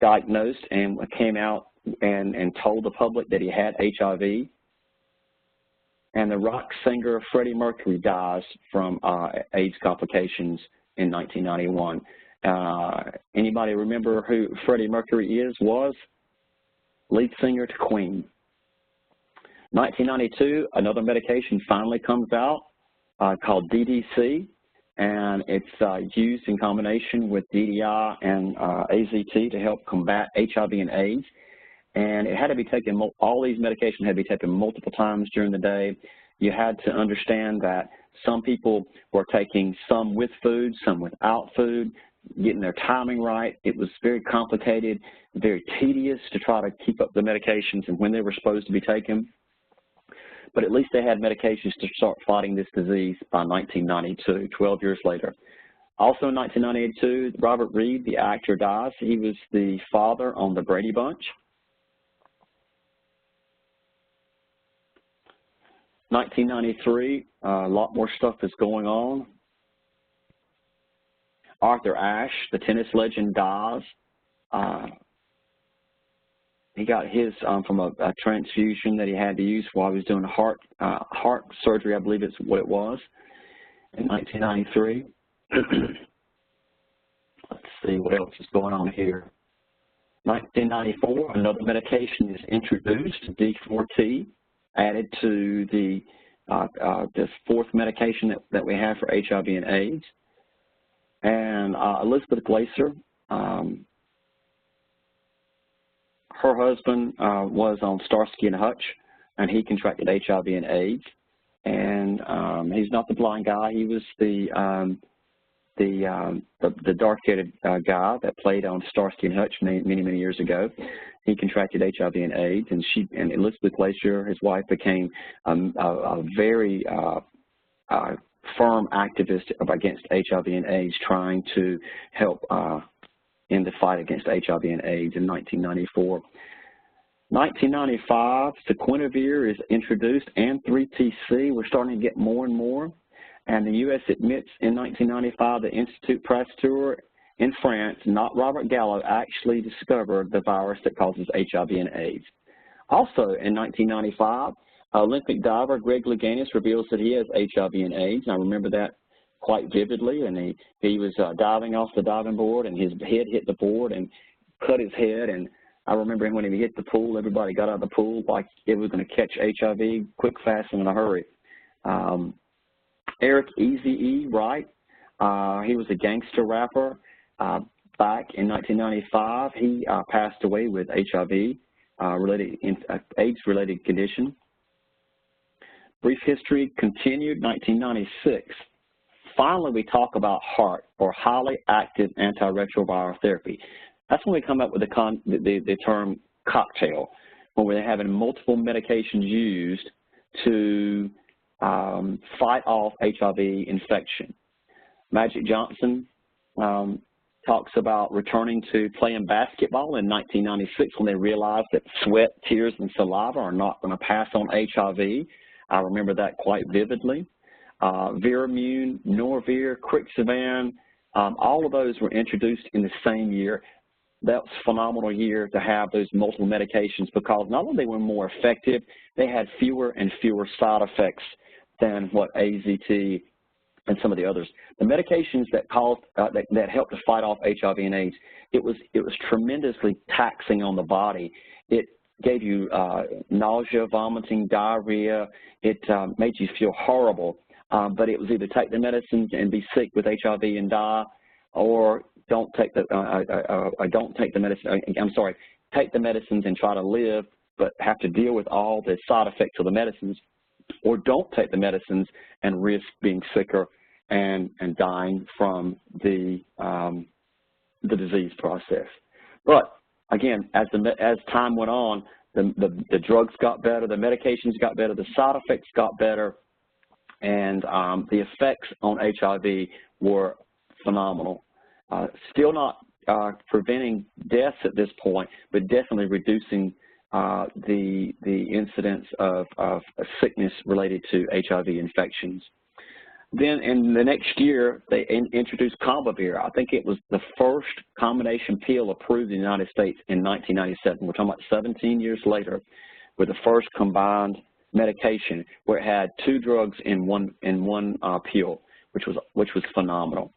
diagnosed and came out and told the public that he had HIV. And the rock singer Freddie Mercury dies from AIDS complications in 1991. Anybody remember who Freddie Mercury was? Lead singer to Queen. 1992, another medication finally comes out called DDC, and it's used in combination with DDI and AZT to help combat HIV and AIDS. And it had to be taken, all these medications had to be taken multiple times during the day. You had to understand that some people were taking some with food, some without food, getting their timing right. It was very complicated, very tedious to try to keep up the medications and when they were supposed to be taken. But at least they had medications to start fighting this disease by 1992, 12 years later. Also in 1992, Robert Reed, the actor, dies. He was the father on The Brady Bunch. 1993, a lot more stuff is going on. Arthur Ashe, the tennis legend, dies. He got his from a transfusion that he had to use while he was doing heart surgery, I believe it's what it was, in 1993. Let's see what else is going on here. 1994, another medication is introduced, D4T, added to the fourth medication that we have for HIV and AIDS. And Elizabeth Glaser, her husband was on Starsky and Hutch, and he contracted HIV and AIDS. And he's not the blind guy. He was the dark-haired guy that played on Starsky and Hutch many years ago. He contracted HIV and AIDS, and Elizabeth Glaser, his wife, became a very firm activist against HIV and AIDS, trying to help in the fight against HIV and AIDS in 1994. 1995, Sequinavir is introduced, and 3TC. We're starting to get more and more. And the U.S. admits in 1995 the Institut Pasteur in France, not Robert Gallo, actually discovered the virus that causes HIV and AIDS. Also in 1995, Olympic diver Greg Louganis reveals that he has HIV and AIDS. And I remember that quite vividly. And he was diving off the diving board, and his head hit the board and cut his head. And I remember him when he hit the pool, everybody got out of the pool like it was going to catch HIV quick, fast, and in a hurry. Eric Eazy-E Wright, he was a gangster rapper. Back in 1995, he passed away with HIV, AIDS-related condition. Brief history continued, 1996. Finally, we talk about HAART, or highly active antiretroviral therapy. That's when we come up with the term cocktail, when we're having multiple medications used to fight off HIV infection. Magic Johnson talks about returning to playing basketball in 1996 when they realized that sweat, tears, and saliva are not going to pass on HIV. I remember that quite vividly. Veramune, Norvir, Crixivan, all of those were introduced in the same year. That was a phenomenal year to have those multiple medications because not only they were more effective, they had fewer and fewer side effects than what AZT and some of the others. The medications that caused that helped to fight off HIV and AIDS, it was tremendously taxing on the body. It gave you nausea, vomiting, diarrhea. It made you feel horrible. But it was either take the medicines and be sick with HIV and die, or don't take the medicine. I'm sorry, take the medicines and try to live, but have to deal with all the side effects of the medicines, or don't take the medicines and risk being sicker and dying from the disease process. But again, as time went on, the drugs got better, the medications got better, the side effects got better, and the effects on HIV were phenomenal. Still not preventing deaths at this point, but definitely reducing the incidence of sickness related to HIV infections. Then in the next year, they introduced Combivir. I think it was the first combination pill approved in the United States in 1997. We're talking about 17 years later, with the first combined medication where it had two drugs in one pill, which was phenomenal.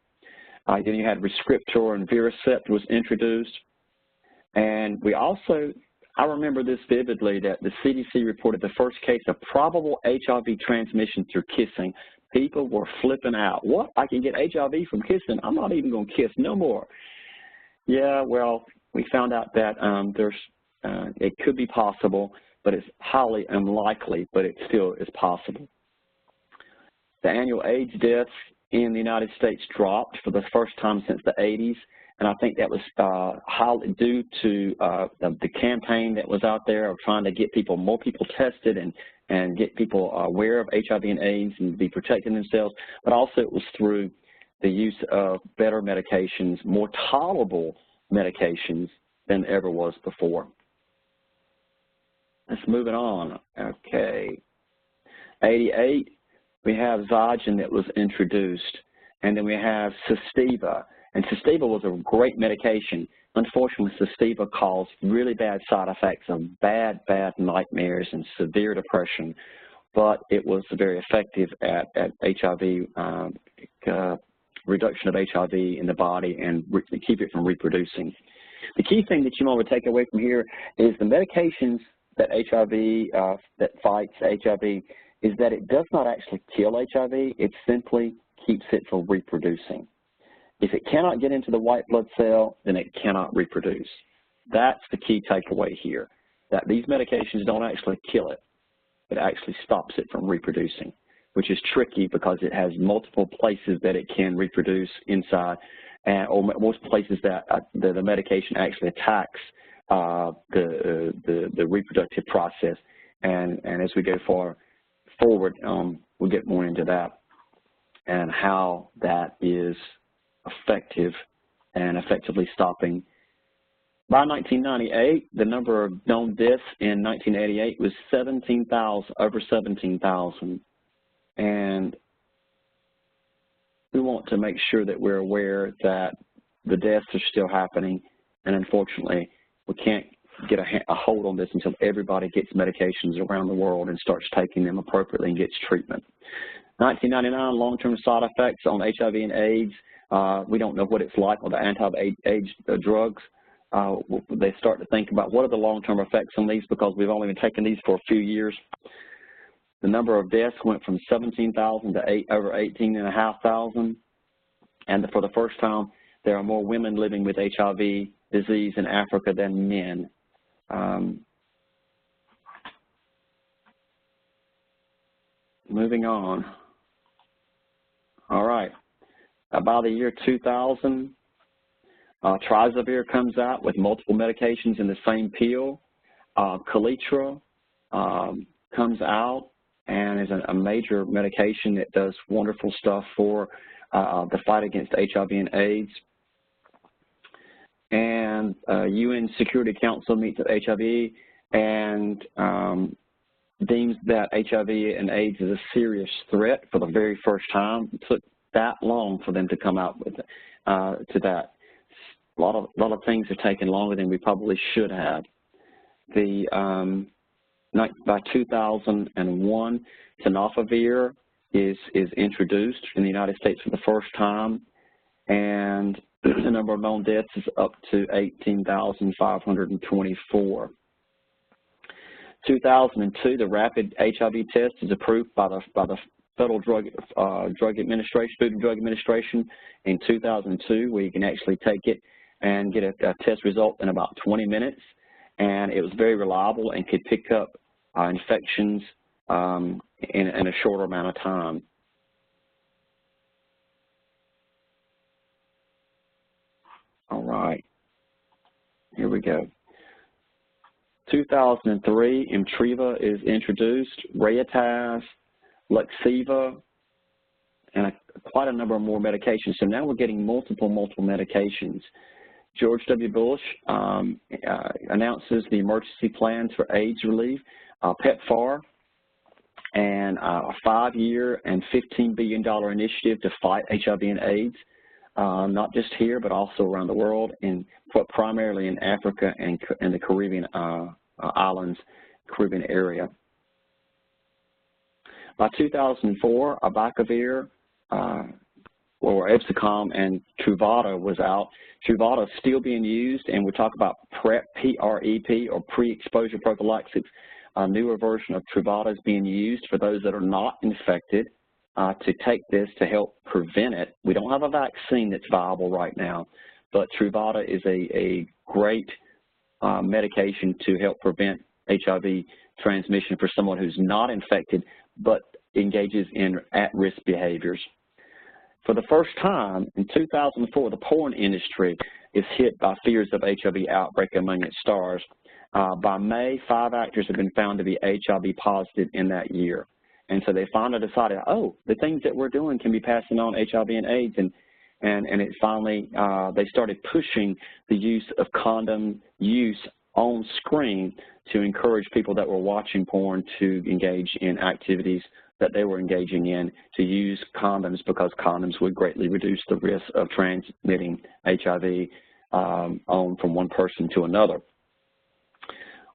Then you had Rescriptor and Viracept was introduced, and we also, I remember this vividly, that the CDC reported the first case of probable HIV transmission through kissing. People were flipping out. What? I can get HIV from kissing? I'm not even going to kiss no more. Yeah, well, we found out that it could be possible, but it's highly unlikely, but it still is possible. The annual AIDS deaths in the United States dropped for the first time since the 80s, and I think that was highly due to the campaign that was out there of trying to get more people tested and get people aware of HIV and AIDS and be protecting themselves, but also it was through the use of better medications, more tolerable medications than ever was before. Let's move it on. Okay. 88, we have Zygen that was introduced, and then we have Sustiva. And Sustiva was a great medication. Unfortunately, Sustiva caused really bad side effects of bad nightmares and severe depression, but it was very effective at HIV, reduction of HIV in the body and keep it from reproducing. The key thing that you want to take away from here is the medications that that fights HIV is that it does not actually kill HIV, it simply keeps it from reproducing. If it cannot get into the white blood cell, then it cannot reproduce. That's the key takeaway here, that these medications don't actually kill it. It actually stops it from reproducing, which is tricky because it has multiple places that it can reproduce inside, or most places that the medication actually attacks the reproductive process. And as we go forward, we'll get more into that and how that is effective and effectively stopping. By 1998, the number of known deaths in 1988 was 17,000, over 17,000. And we want to make sure that we're aware that the deaths are still happening, and unfortunately, we can't get a hold on this until everybody gets medications around the world and starts taking them appropriately and gets treatment. 1999, long-term side effects on HIV and AIDS. We don't know what it's like with the anti-AIDS drugs. They start to think about what are the long-term effects on these because we've only been taking these for a few years. The number of deaths went from 17,000 to over 18,500. And for the first time, there are more women living with HIV disease in Africa than men. Moving on. All right. By the year 2000, Trizavir comes out with multiple medications in the same pill. Kaletra comes out and is a major medication that does wonderful stuff for the fight against HIV and AIDS. and UN Security Council meets with HIV and deems that HIV and AIDS is a serious threat for the very first time. It took that long for them to come out with to that. A lot of things have taken longer than we probably should have. By 2001, tenofovir is introduced in the United States for the first time, and the number of known deaths is up to 18,524. 2002, the rapid HIV test is approved by the Federal Drug Administration, Food and Drug Administration in 2002, where you can actually take it and get a test result in about 20 minutes. And it was very reliable and could pick up infections in a shorter amount of time. All right, here we go. 2003, Emtreva is introduced, Rayataz, Lexiva, and quite a number of more medications. So now we're getting multiple medications. George W. Bush announces the emergency plans for AIDS relief, PEPFAR, and a 5-year and $15 billion initiative to fight HIV and AIDS, not just here, but also around the world, and primarily in Africa and the Caribbean islands, Caribbean area. By 2004, abacavir, or Epsicom, and Truvada was out. Truvada is still being used, and we talk about PrEP, P-R-E-P, or pre-exposure prophylaxis. A newer version of Truvada is being used for those that are not infected to take this to help prevent it. We don't have a vaccine that's viable right now, but Truvada is a great medication to help prevent HIV transmission for someone who's not infected but engages in at-risk behaviors. For the first time, in 2004, the porn industry is hit by fears of HIV outbreak among its stars. By May, 5 actors have been found to be HIV positive in that year. And so they finally decided, oh, the things that we're doing can be passing on HIV and AIDS. And it finally, they started pushing the use of condom use on screen to encourage people that were watching porn to engage in activities that they were engaging in, to use condoms, because condoms would greatly reduce the risk of transmitting HIV from one person to another.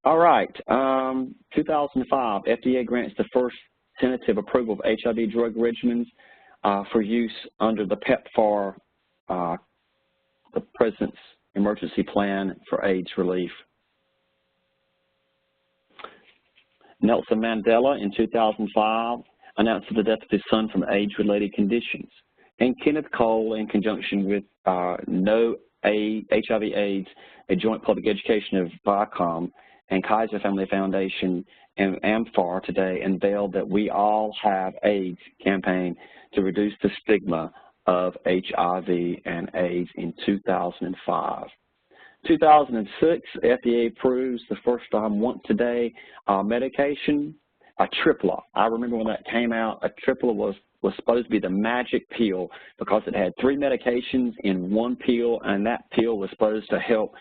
All right, 2005, FDA grants the first tentative approval of HIV drug regimens for use under the PEPFAR, the President's Emergency Plan for AIDS Relief. Nelson Mandela in 2005 announced the death of his son from AIDS-related conditions. And Kenneth Cole, in conjunction with No HIV/AIDS, a joint public education of Viacom and Kaiser Family Foundation and AMFAR today, unveiled that We All Have AIDS campaign to reduce the stigma of HIV and AIDS in 2005. 2006, FDA approves the first time once-a-day medication, Atripla. I remember when that came out, Atripla was supposed to be the magic pill because it had 3 medications in one pill, and that pill was supposed to help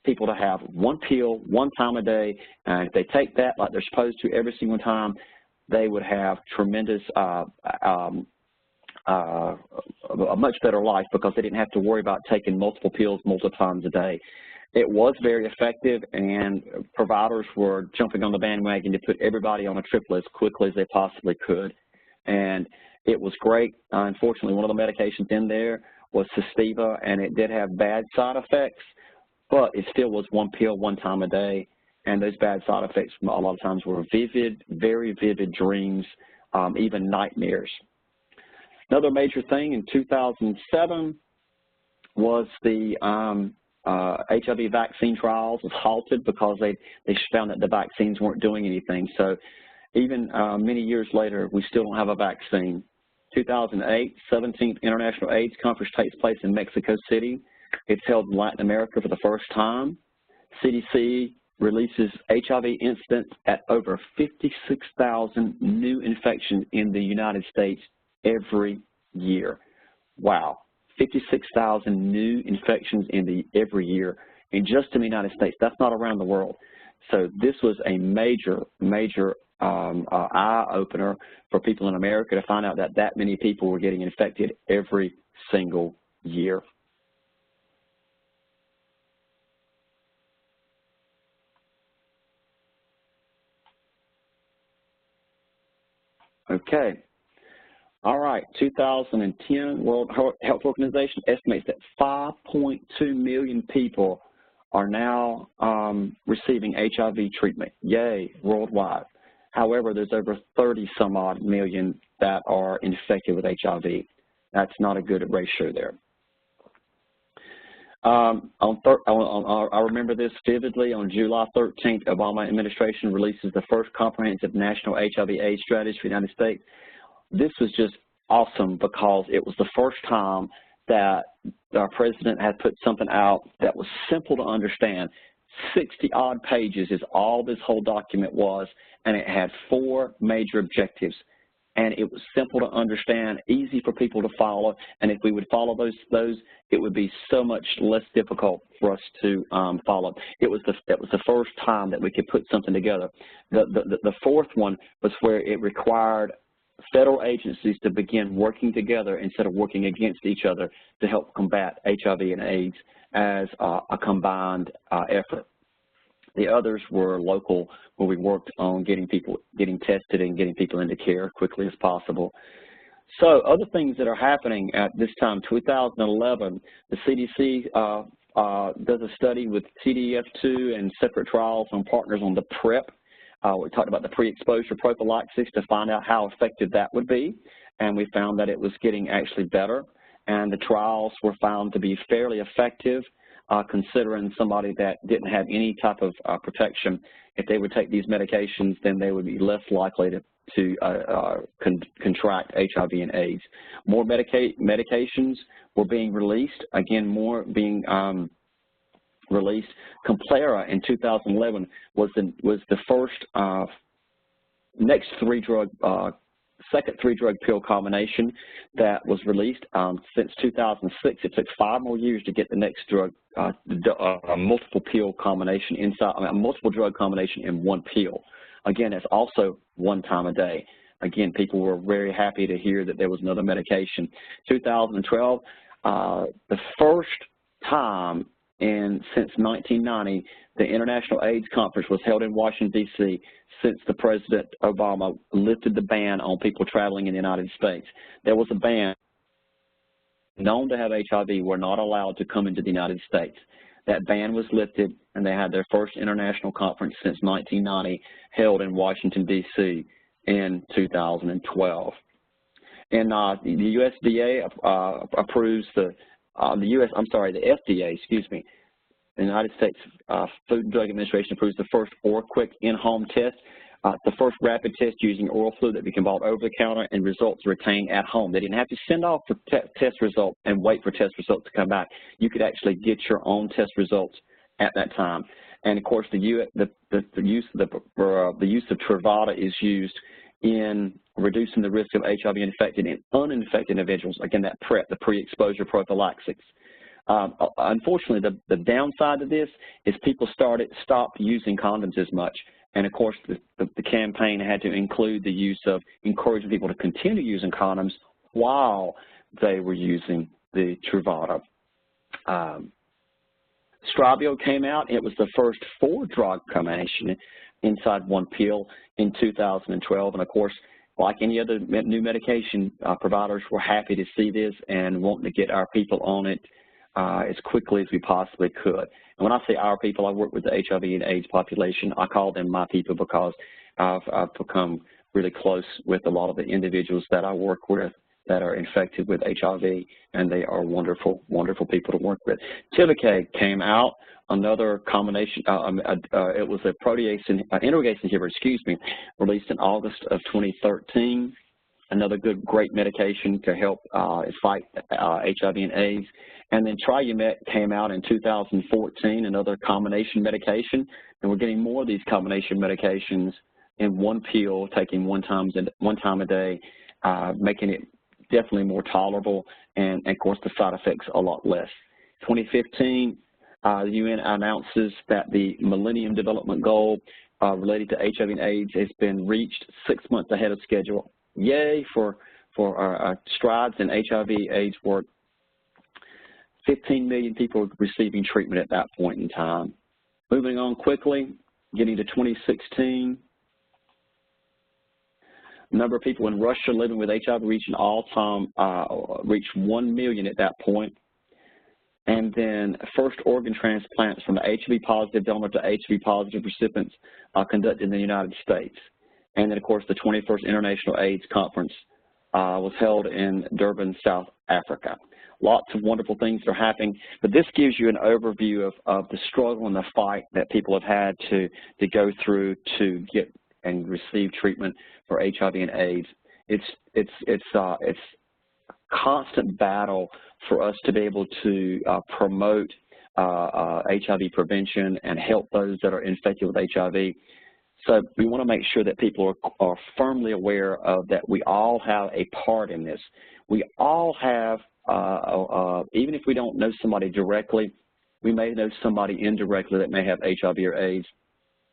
people to have one pill, one time a day, and if they take that like they're supposed to every single time, they would have tremendous, a much better life because they didn't have to worry about taking multiple pills multiple times a day. It was very effective, and providers were jumping on the bandwagon to put everybody on Atripla as quickly as they possibly could. And it was great. Unfortunately, one of the medications in there was Cystiva, and it did have bad side effects, but it still was one pill, one time a day. And those bad side effects a lot of times were vivid, very vivid dreams, even nightmares. Another major thing in 2007 was the HIV vaccine trials was halted because they found that the vaccines weren't doing anything. So even many years later, we still don't have a vaccine. 2008, 17th International AIDS Conference takes place in Mexico City. It's held in Latin America for the first time. CDC releases HIV incidents at over 56,000 new infections in the United States every year. Wow, 56,000 new infections every year, and just in the United States. That's not around the world. So this was a major eye-opener for people in America to find out that that many people were getting infected every single year. Okay. All right, 2010 World Health Organization estimates that 5.2 million people are now receiving HIV treatment. Yay, worldwide. However, there's over 30-some-odd million that are infected with HIV. That's not a good ratio there. I remember this vividly. On July 13th, Obama administration releases the first comprehensive national HIV/AIDS strategy for the United States. This was just awesome because it was the first time that our president had put something out that was simple to understand. 60-odd pages is all this whole document was, and it had 4 major objectives. And it was simple to understand, easy for people to follow, and if we would follow those, it would be so much less difficult for us to follow. That was the first time that we could put something together. The fourth one was where it required federal agencies to begin working together instead of working against each other to help combat HIV and AIDS as a combined effort. The others were local, where we worked on getting tested and getting people into care as quickly as possible. So other things that are happening at this time, 2011, the CDC does a study with CDF2 and separate trials on partners on the PrEP. We talked about the pre-exposure prophylaxis to find out how effective that would be, and we found that it was getting actually better, and the trials were found to be fairly effective. Considering somebody that didn't have any type of protection, if they would take these medications, then they would be less likely to contract HIV and AIDS. More medications were being released, again, more being released. Complera in 2011 was the first next second 3-drug pill combination that was released. Since 2006, it took 5 more years to get the next drug, multiple pill combination multiple drug combination in one pill. Again, it's also 1 time a day. Again, people were very happy to hear that there was another medication. 2012, the first time since 1990, the International AIDS Conference was held in Washington, D.C. since the President Obama lifted the ban on people traveling in the United States. There was a ban. Known to have HIV were not allowed to come into the United States. That ban was lifted, and they had their first international conference since 1990 held in Washington, D.C. in 2012. And the USDA approves the FDA, excuse me, the United States Food and Drug Administration approves the first OraQuick in-home test, the first rapid test using oral fluid that we can bought over the counter and results retained at home. They didn't have to send off for test results and wait for test results to come back. You could actually get your own test results at that time. And of course, the use of Truvada is used in reducing the risk of HIV infected in uninfected individuals. Again, that PrEP, the pre-exposure prophylaxis. Unfortunately, the downside of this is people stopped using condoms as much. And of course, the campaign had to include the use of encouraging people to continue using condoms while they were using the Truvada. Strabio came out. It was the first 4-drug combination inside one pill in 2012. And of course, like any other new medication, providers were happy to see this and wanting to get our people on it as quickly as we possibly could. And when I say our people, I work with the HIV and AIDS population. I call them my people because I've become really close with a lot of the individuals that I work with that are infected with HIV, and they are wonderful, wonderful people to work with. Tivicay came out, another combination, it was a integrase inhibitor, released in August of 2013. Another great medication to help fight HIV and AIDS. And then Triumet came out in 2014, another combination medication. And we're getting more of these combination medications in one pill, taking one time a day, making it definitely more tolerable and of course the side effects a lot less. 2015, the UN announces that the Millennium Development Goal related to HIV and AIDS has been reached 6 months ahead of schedule. Yay for our strides in HIV/AIDS work. 15 million people receiving treatment at that point in time. Moving on quickly, getting to 2016. The number of people in Russia living with HIV reached an all-time, reached 1 million at that point. And then first organ transplants from the HIV-positive donor to HIV-positive recipients conducted in the United States. And then, of course, the 21st International AIDS Conference was held in Durban, South Africa. Lots of wonderful things that are happening, but this gives you an overview of the struggle and the fight that people have had to go through to get and receive treatment for HIV and AIDS. It's a constant battle for us to be able to promote HIV prevention and help those that are infected with HIV. So we want to make sure that people are firmly aware of that we all have a part in this. We all have, even if we don't know somebody directly, we may know somebody indirectly that may have HIV or AIDS,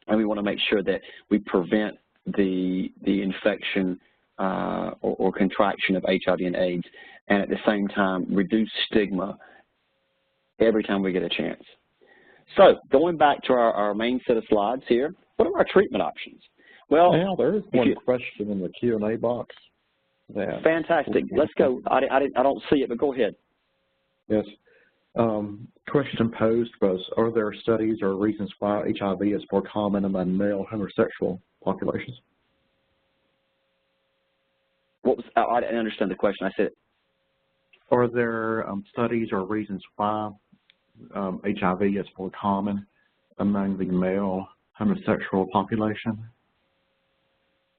and we want to make sure that we prevent the infection or contraction of HIV and AIDS, and at the same time reduce stigma every time we get a chance. So going back to our main set of slides here, what are our treatment options? Well, now there is one question in the Q&A box. That fantastic. Let's go. I don't see it, but go ahead. Yes. Question posed was, are there studies or reasons why HIV is more common among male homosexual populations? What was, I didn't understand the question. I said, are there studies or reasons why HIV is more common among the male homosexual population?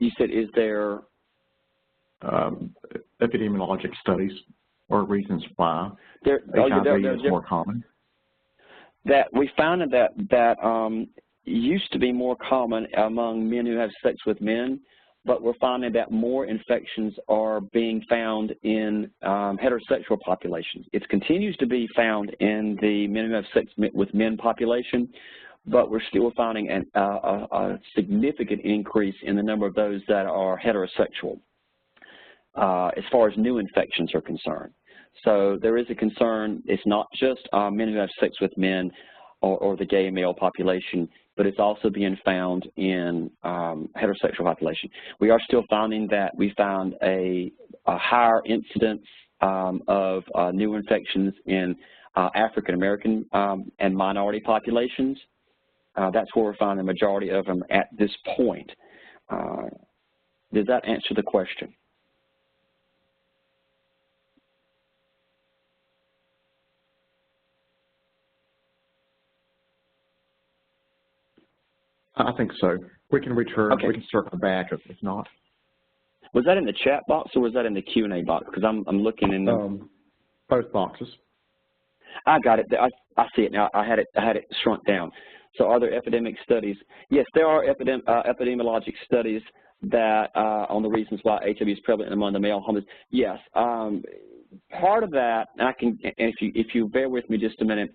You said, is there epidemiologic studies or reasons why HIV is more common? That we found that used to be more common among men who have sex with men, but we're finding that more infections are being found in heterosexual populations. It continues to be found in the men who have sex with men population, but we're still finding a significant increase in the number of those that are heterosexual as far as new infections are concerned. So there is a concern. It's not just men who have sex with men or the gay male population, but it's also being found in heterosexual population. We are still finding that we found a higher incidence of new infections in African American and minority populations. That's where we're finding the majority of them at this point. Does that answer the question? I think so. We can return. Okay. We can circle back if not. Was that in the chat box or was that in the Q&A box? Because I'm looking in the both boxes. I got it. I see it now. I had it shrunk down. So are there epidemic studies? Yes, there are epidemiologic studies that on the reasons why HIV is prevalent among the male homos. Yes, part of that, and I can, if you bear with me just a minute,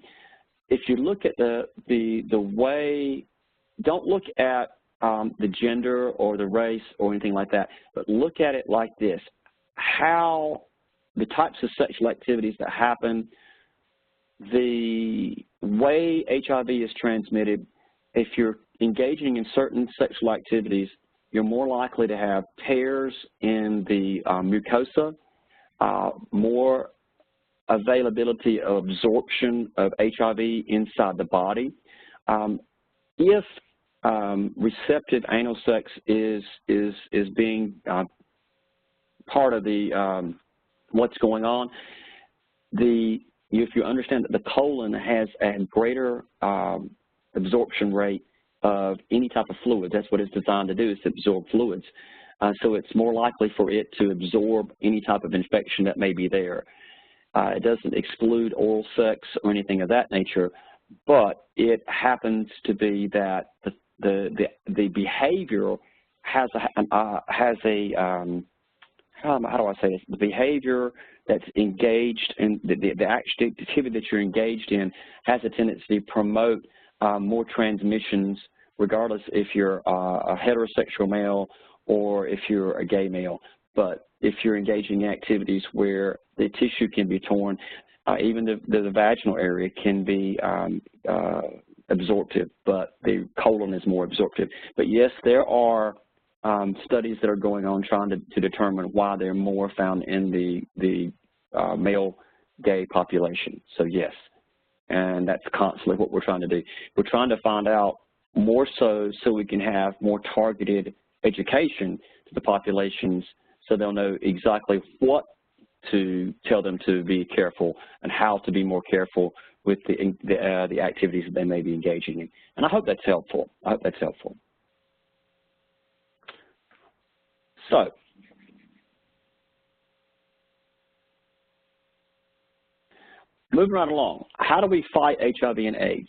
if you look at the way. Don't look at the gender or the race or anything like that, but look at it like this. How the types of sexual activities that happen, the way HIV is transmitted, if you're engaging in certain sexual activities, you're more likely to have tears in the mucosa, more availability of absorption of HIV inside the body. If receptive anal sex is being part of the what's going on, if you understand that the colon has a greater absorption rate of any type of fluid, that's what it's designed to do, is to absorb fluids. So it's more likely for it to absorb any type of infection that may be there. It doesn't exclude oral sex or anything of that nature, but it happens to be that the behavior has a how do I say this? The behavior that's engaged in the activity that you're engaged in has a tendency to promote more transmissions, regardless if you're a heterosexual male or if you're a gay male. But if you're engaging in activities where the tissue can be torn, even the vaginal area can be absorptive, but the colon is more absorptive. But yes, there are studies that are going on trying to determine why they're more found in the male gay population. So yes, and that's constantly what we're trying to do. We're trying to find out more so we can have more targeted education to the populations so they'll know exactly what to tell them to be careful and how to be more careful with the activities that they may be engaging in. And I hope that's helpful. I hope that's helpful. So, moving right along, how do we fight HIV and AIDS?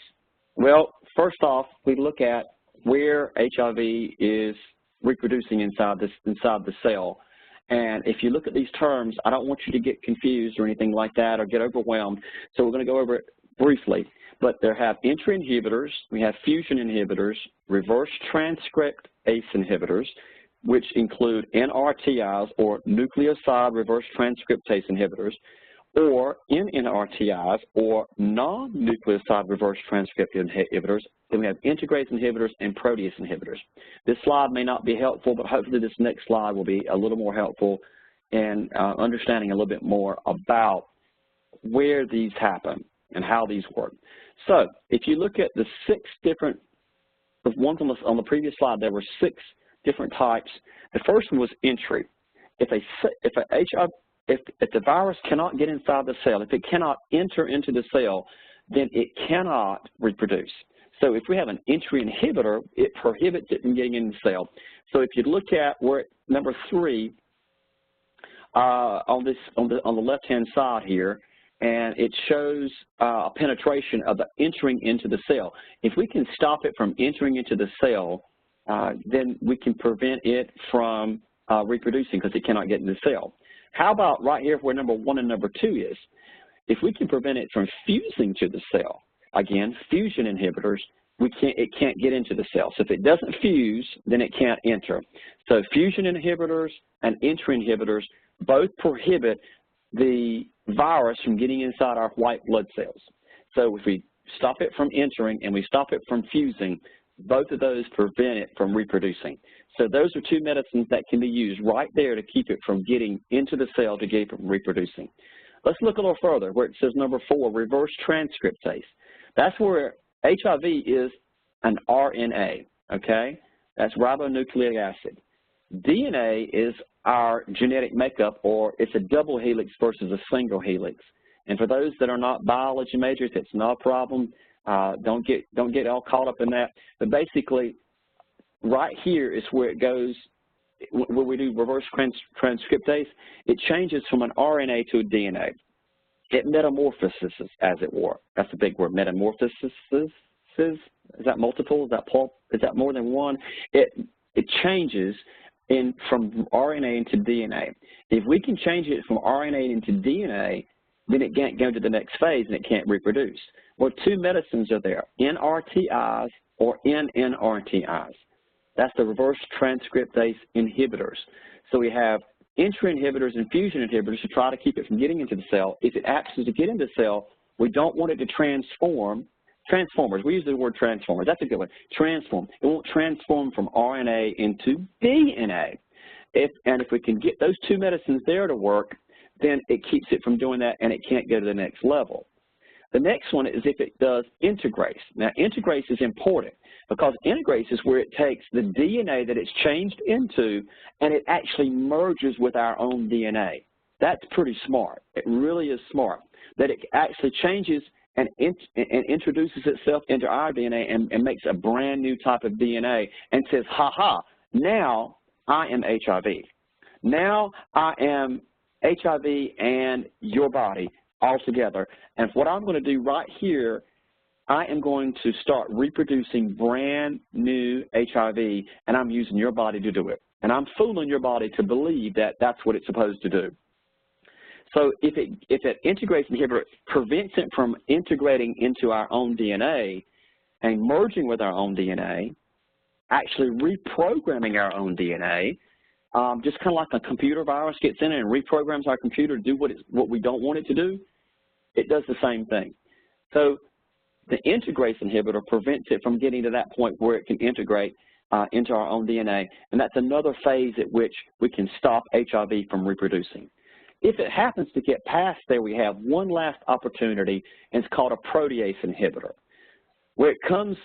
Well, first off, we look at where HIV is reproducing inside the cell. And if you look at these terms, I don't want you to get confused or anything like that or get overwhelmed. So we're going to go over it briefly. But there have entry inhibitors, we have fusion inhibitors, reverse transcriptase inhibitors, which include NRTIs or nucleoside reverse transcriptase inhibitors, or NNRTIs or non-nucleoside reverse transcriptase inhibitors. Then we have integrase inhibitors and protease inhibitors. This slide may not be helpful, but hopefully this next slide will be a little more helpful in understanding a little bit more about where these happen and how these work. So if you look at the 6 different, the ones on the previous slide, there were 6 different types. The first one was entry. If the virus cannot get inside the cell, if it cannot enter into the cell, then it cannot reproduce. So if we have an entry inhibitor, it prohibits it from getting in the cell. So if you look at where number 3 on the left-hand side here, and it shows a penetration of the entering into the cell. If we can stop it from entering into the cell, then we can prevent it from reproducing because it cannot get in the cell. How about right here where number 1 and number 2 is? If we can prevent it from fusing to the cell, again, fusion inhibitors, it can't get into the cell. So if it doesn't fuse, then it can't enter. So fusion inhibitors and entry inhibitors both prohibit the virus from getting inside our white blood cells. So if we stop it from entering and we stop it from fusing, both of those prevent it from reproducing. So those are 2 medicines that can be used right there to keep it from getting into the cell to get it from reproducing. Let's look a little further where it says number 4, reverse transcriptase. That's where HIV is an RNA, okay? That's ribonucleic acid. DNA is our genetic makeup, or it's a double helix versus a single helix. And for those that are not biology majors, it's not a problem. Don't get all caught up in that. But basically, right here is where it goes, where we do reverse transcriptase. It changes from an RNA to a DNA. It metamorphoses, as it were. That's a big word, metamorphosis. Is that multiple? Is that plural? Is that more than one? It changes from RNA into DNA. If we can change it from RNA into DNA, then it can't go to the next phase and it can't reproduce. Well, 2 medicines are there, NRTIs or NNRTIs. That's the reverse transcriptase inhibitors. So we have entry inhibitors and fusion inhibitors to try to keep it from getting into the cell. If it acts to get into the cell, we don't want it to transform. Transformers, we use the word transformers, that's a good one, transform. It won't transform from RNA into DNA. And if we can get those 2 medicines there to work, then it keeps it from doing that and it can't go to the next level. The next one is if it does integrase. Now, integrase is important because integrase is where it takes the DNA that it's changed into and it actually merges with our own DNA. That's pretty smart. It really is smart that it actually changes and introduces itself into our DNA and makes a brand new type of DNA and says, ha-ha, now I am HIV. Now I am HIV and your body all together. And what I'm going to do right here, I am going to start reproducing brand new HIV, and I'm using your body to do it. And I'm fooling your body to believe that that's what it's supposed to do. So if it integrates inhibitor prevents it from integrating into our own DNA and merging with our own DNA, actually reprogramming our own DNA, just kind of like a computer virus gets in and reprograms our computer to do what we don't want it to do, it does the same thing. So the integrase inhibitor prevents it from getting to that point where it can integrate into our own DNA, and that's another phase at which we can stop HIV from reproducing. If it happens to get past there, we have one last opportunity, and it's called a protease inhibitor, where it comes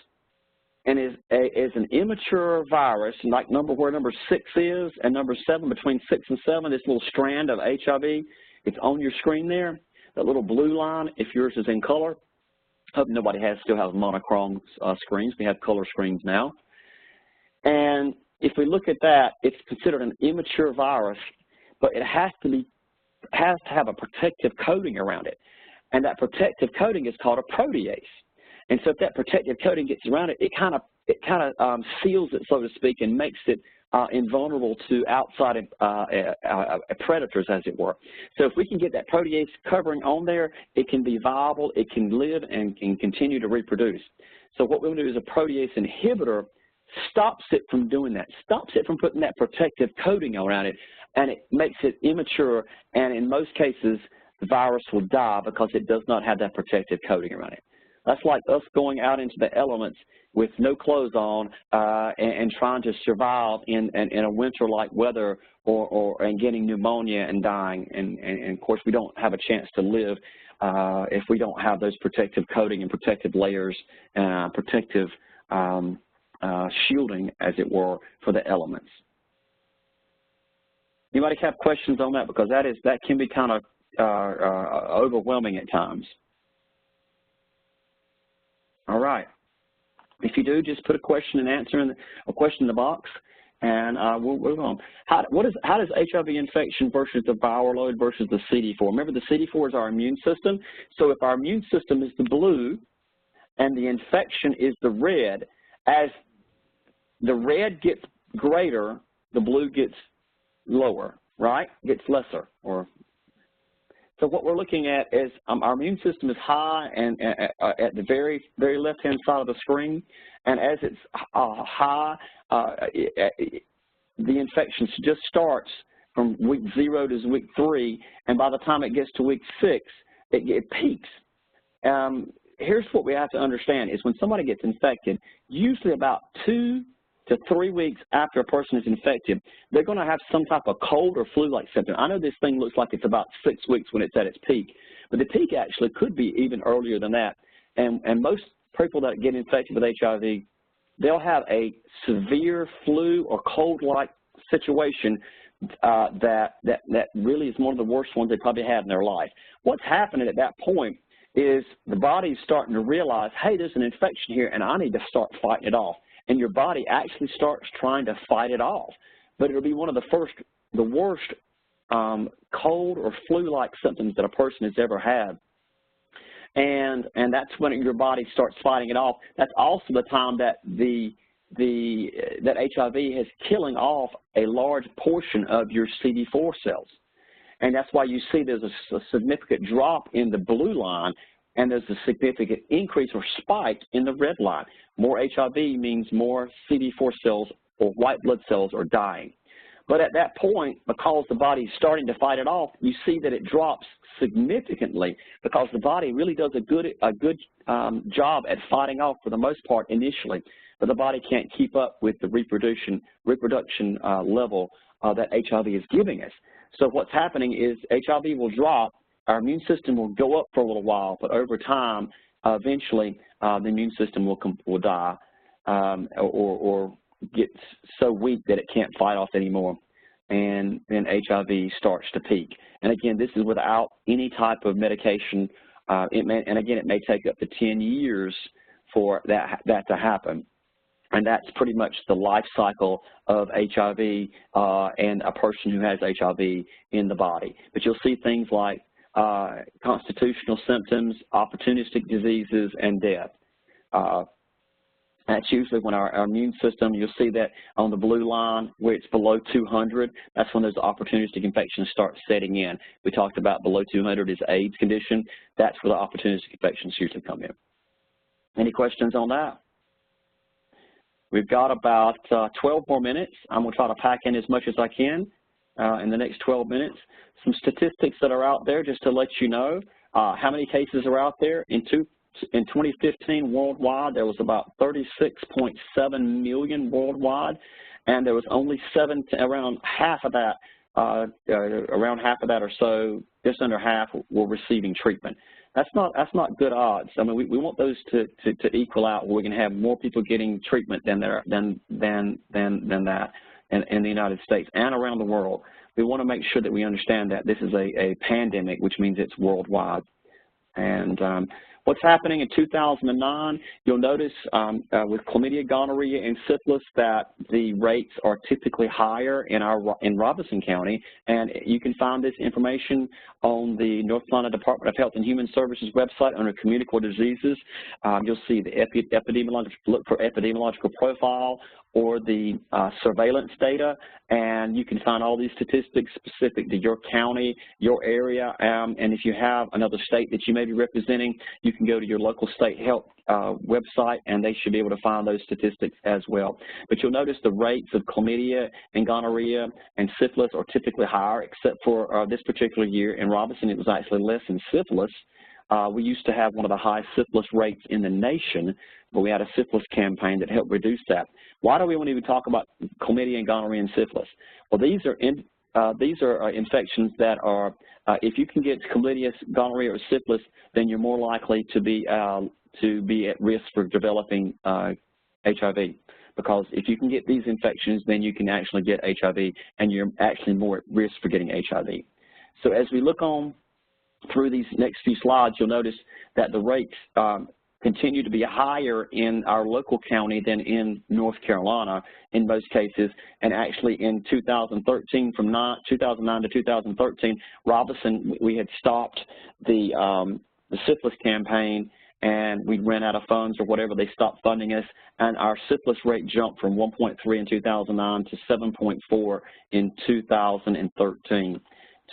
and is an immature virus, like where number 6 is and number 7, between 6 and 7, this little strand of HIV, it's on your screen there, that little blue line, if yours is in color. I hope nobody still has monochrome screens. We have color screens now. And if we look at that, it's considered an immature virus, but it has to have a protective coating around it. And that protective coating is called a protease. And so if that protective coating gets around it, it kind of seals it, so to speak, and makes it invulnerable to outside predators, as it were. So if we can get that protease covering on there, it can be viable, it can live, and can continue to reproduce. So what we want to do is a protease inhibitor stops it from doing that, stops it from putting that protective coating around it, and it makes it immature, and in most cases, the virus will die because it does not have that protective coating around it. That's like us going out into the elements with no clothes on and trying to survive in a winter-like weather and getting pneumonia and dying. And, of course, we don't have a chance to live if we don't have those protective coating and protective layers, protective shielding, as it were, for the elements. Anybody have questions on that? Because that can be kind of overwhelming at times. All right. If you do, just put a question and answer in the box, and we'll move on. How does HIV infection versus the viral load versus the CD4? Remember, the CD4 is our immune system. So if our immune system is the blue and the infection is the red, as the red gets greater, the blue gets lower, right? Gets lesser. So what we're looking at is our immune system is high and at the very, very left-hand side of the screen, and as it's high, the infection just starts from week 0 to week 3, and by the time it gets to week 6, it peaks. Here's what we have to understand is when somebody gets infected, usually about 2 to 3 weeks after a person is infected, they're going to have some type of cold or flu-like symptom. I know this thing looks like it's about 6 weeks when it's at its peak, but the peak actually could be even earlier than that. And most people that get infected with HIV, they'll have a severe flu or cold-like situation that really is one of the worst ones they probably had in their life. What's happening at that point is the body's starting to realize, hey, there's an infection here, and I need to start fighting it off. And your body actually starts trying to fight it off. But it'll be one of the worst cold or flu-like symptoms that a person has ever had. And that's when your body starts fighting it off. That's also the time that that HIV is killing off a large portion of your CD4 cells. And that's why you see there's a significant drop in the blue line, and there's a significant increase or spike in the red line. More HIV means more CD4 cells or white blood cells are dying. But at that point, because the body's starting to fight it off, you see that it drops significantly because the body really does a good job at fighting off for the most part initially, but the body can't keep up with the reproduction level that HIV is giving us. So what's happening is HIV will drop, our immune system will go up for a little while, but over time, eventually, the immune system will die or get so weak that it can't fight off anymore, and then HIV starts to peak. And again, this is without any type of medication. It may take up to 10 years for that to happen. And that's pretty much the life cycle of HIV and a person who has HIV in the body. But you'll see things like constitutional symptoms, opportunistic diseases, and death. That's usually when our immune system, you'll see that on the blue line where it's below 200, that's when those opportunistic infections start setting in. We talked about below 200 is AIDS condition. That's where the opportunistic infections usually come in. Any questions on that? We've got about 12 more minutes. I'm going to try to pack in as much as I can in the next 12 minutes. Some statistics that are out there just to let you know how many cases are out there. In 2015 worldwide, there was about 36.7 million worldwide, and there was only around half of that or so, just under half were receiving treatment. That's not good odds. I mean, we want those to equal out where we can have more people getting treatment than that in the United States and around the world. We want to make sure that we understand that this is a pandemic, which means it's worldwide. And what's happening in 2009, you'll notice with chlamydia, gonorrhea, and syphilis that the rates are typically higher in Robeson County, and you can find this information on the North Carolina Department of Health and Human Services website under communicable diseases. You'll see the look for epidemiological profile or the surveillance data, and you can find all these statistics specific to your county, your area, and if you have another state that you may be representing, you can go to your local state health website, and they should be able to find those statistics as well. But you'll notice the rates of chlamydia and gonorrhea and syphilis are typically higher, except for this particular year. In Robeson, it was actually less in syphilis. We used to have one of the highest syphilis rates in the nation, but we had a syphilis campaign that helped reduce that. Why do we want to even talk about chlamydia and gonorrhea and syphilis? Well, these are infections that are, if you can get chlamydia, gonorrhea, or syphilis, then you're more likely to be at risk for developing HIV. Because if you can get these infections, then you can actually get HIV, and you're actually more at risk for getting HIV. So as we look on through these next few slides, you'll notice that the rates continue to be higher in our local county than in North Carolina in most cases. And actually in 2013, from 2009 to 2013, Robeson, we had stopped the syphilis campaign, and we ran out of funds or whatever. They stopped funding us, and our syphilis rate jumped from 1.3 in 2009 to 7.4 in 2013.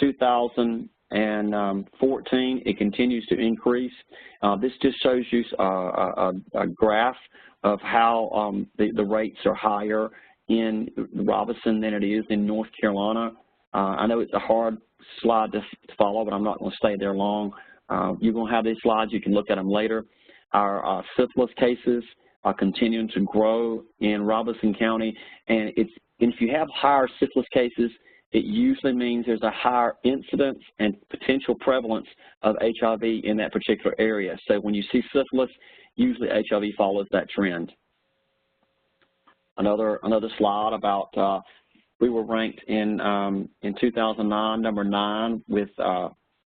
2014, it continues to increase. This just shows you a graph of how the rates are higher in Robeson than it is in North Carolina. I know it's a hard slide to follow, but I'm not going to stay there long. You're going to have these slides. You can look at them later. Our syphilis cases are continuing to grow in Robeson County, and if you have higher syphilis cases, it usually means there's a higher incidence and potential prevalence of HIV in that particular area. So when you see syphilis, usually HIV follows that trend. Another slide about we were ranked in 2009, number 9, with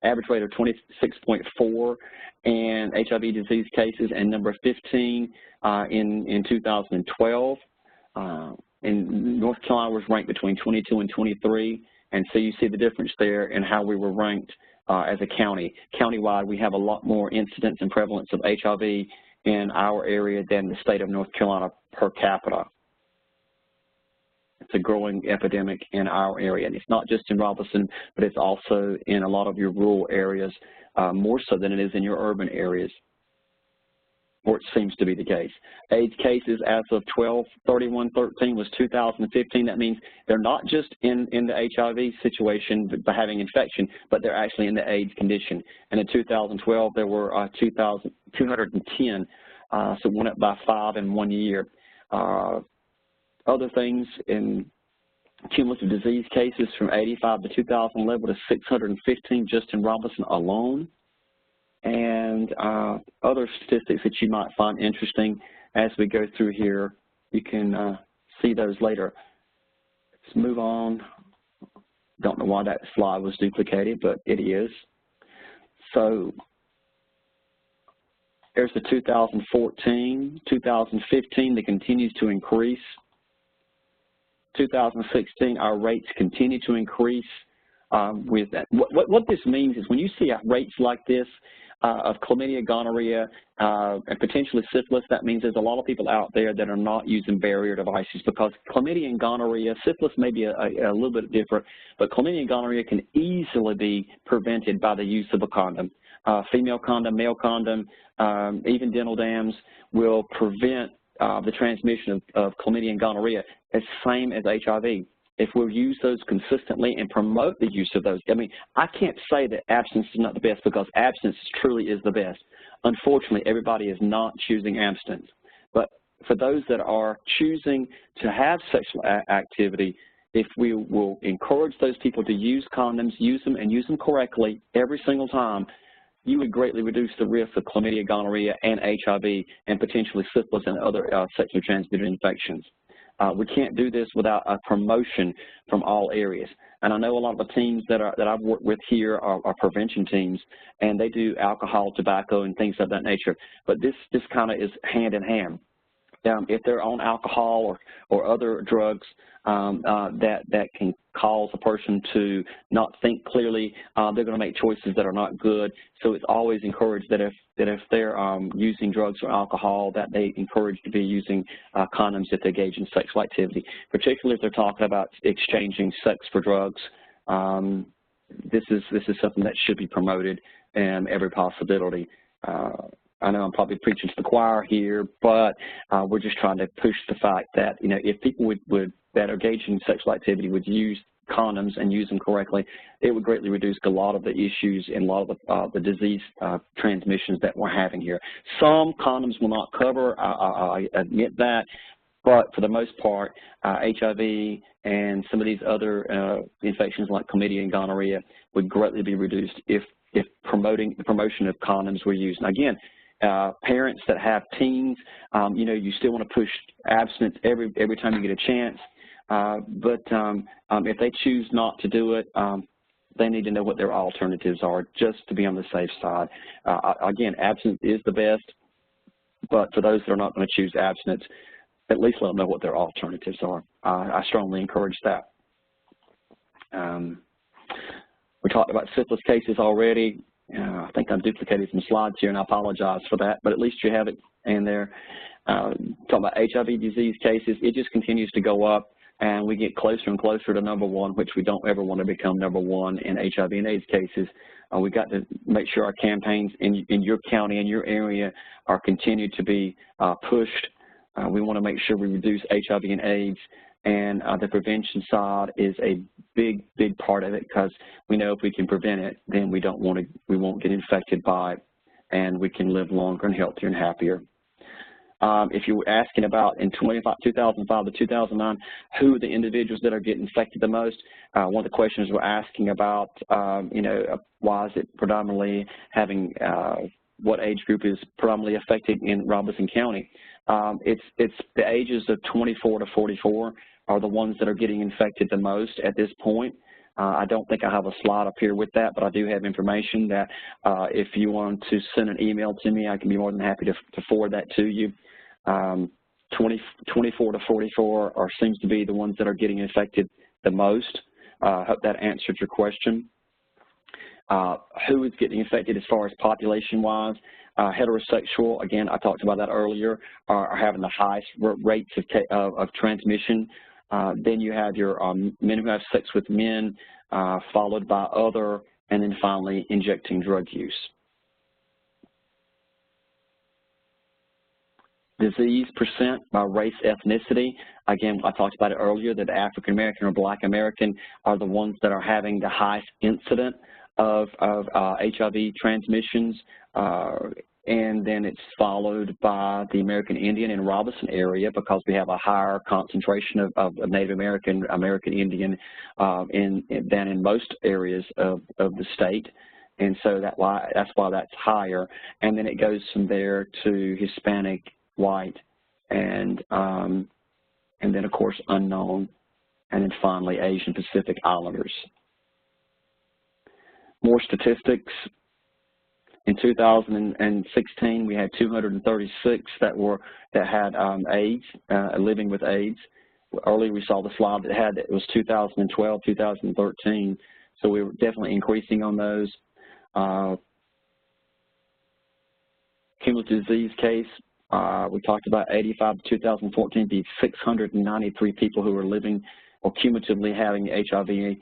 average rate of 26.4 in HIV disease cases, and number 15 in 2012. And North Carolina was ranked between 22 and 23, and so you see the difference there in how we were ranked as a county. Countywide, we have a lot more incidence and prevalence of HIV in our area than the state of North Carolina per capita. It's a growing epidemic in our area, and it's not just in Robeson, but it's also in a lot of your rural areas, more so than it is in your urban areas, or it seems to be the case. AIDS cases as of 12/31/13 was 2,015. That means they're not just in the HIV situation by having infection, but they're actually in the AIDS condition. And in 2012, there were 2,210, so it went up by 5 in 1 year. Other things in cumulative disease cases from 85 to 2011 to 615 just in Robeson alone. And other statistics that you might find interesting as we go through here. You can see those later. Let's move on. Don't know why that slide was duplicated, but it is. So there's the 2014, 2015 that continues to increase. 2016, our rates continue to increase with that. What this means is when you see rates like this, of chlamydia, gonorrhea, and potentially syphilis. That means there's a lot of people out there that are not using barrier devices, because chlamydia and gonorrhea, syphilis may be a little bit different, but chlamydia and gonorrhea can easily be prevented by the use of a condom. Female condom, male condom, even dental dams will prevent the transmission of chlamydia and gonorrhea. It's the same as HIV. If we use those consistently and promote the use of those, I mean, I can't say that abstinence is not the best, because abstinence truly is the best. Unfortunately, everybody is not choosing abstinence. But for those that are choosing to have sexual activity, if we will encourage those people to use condoms, use them and use them correctly every single time, you would greatly reduce the risk of chlamydia, gonorrhea, and HIV, and potentially syphilis and other sexually transmitted infections. We can't do this without a promotion from all areas. And I know a lot of the teams that I've worked with here are prevention teams, and they do alcohol, tobacco, and things of that nature. But this kind of is hand in hand. If they're on alcohol or other drugs that can cause a person to not think clearly, they're going to make choices that are not good. So it's always encouraged that if they're using drugs or alcohol, that they encourage to be using condoms if they engage in sexual activity, particularly if they're talking about exchanging sex for drugs. This is something that should be promoted in every possibility. I know I'm probably preaching to the choir here, but we're just trying to push the fact that, you know, if people that are engaging in sexual activity would use condoms and use them correctly, it would greatly reduce a lot of the issues and a lot of the disease transmissions that we're having here. Some condoms will not cover, I admit that, but for the most part, HIV and some of these other infections like chlamydia and gonorrhea would greatly be reduced if the promotion of condoms were used. And again, parents that have teens, you know, you still want to push abstinence every time you get a chance. But if they choose not to do it, they need to know what their alternatives are, just to be on the safe side. Again, abstinence is the best, but for those that are not going to choose abstinence, at least let them know what their alternatives are. I strongly encourage that. We talked about syphilis cases already. I think I'm duplicating some slides here, and I apologize for that, but at least you have it in there. Talking about HIV disease cases, it just continues to go up, and we get closer and closer to #1, which we don't ever want to become #1 in HIV and AIDS cases. We've got to make sure our campaigns in your county and your area are continued to be pushed. We want to make sure we reduce HIV and AIDS, and the prevention side is a big part of it, because we know if we can prevent it, then we won't get infected by it, and we can live longer and healthier and happier. If you were asking about in 2005 to 2009, who are the individuals that are getting infected the most, one of the questions we're asking about, you know, why is it predominantly having, what age group is predominantly affected in Robeson County? It's the ages of 24 to 44 are the ones that are getting infected the most at this point. I don't think I have a slide up here with that, but I do have information that if you want to send an email to me, I can be more than happy to forward that to you. 24 to 44 seems to be the ones that are getting infected the most. I hope that answered your question. Who is getting infected as far as population-wise? Heterosexual, again, I talked about that earlier, are having the highest rates of transmission. Then you have your men who have sex with men, followed by other, and then finally injecting drug use. Disease percent by race, ethnicity. Again, I talked about it earlier that African American or Black American are the ones that are having the highest incident of HIV transmissions, and then it's followed by the American Indian and Robeson area, because we have a higher concentration of Native American, American Indian than in most areas of the state. And so that's why that's higher. And then it goes from there to Hispanic, white, and then of course unknown, and then finally Asian Pacific Islanders. More statistics. In 2016, we had 236 that had AIDS, living with AIDS. Earlier we saw the slide that had it was 2012, 2013. So we were definitely increasing on those. cumulative disease case, we talked about 85 to 2014 be 693 people who are living or cumulatively having HIV.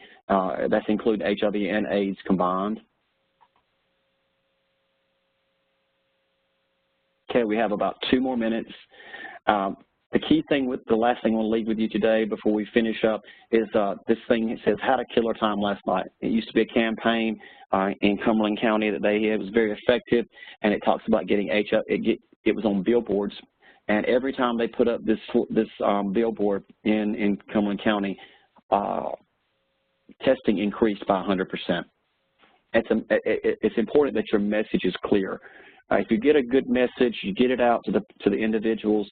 That's including HIV and AIDS combined. Okay, we have about 2 more minutes. The key thing, the last thing I want to leave with you today before we finish up is this thing. It says, "How to Kill Our Time Last Night." It used to be a campaign in Cumberland County that it was very effective, and it talks about getting HIV. It was on billboards, and every time they put up this billboard in Cumberland County, testing increased by 100%. It's important that your message is clear. If you get a good message, you get it out to the individuals,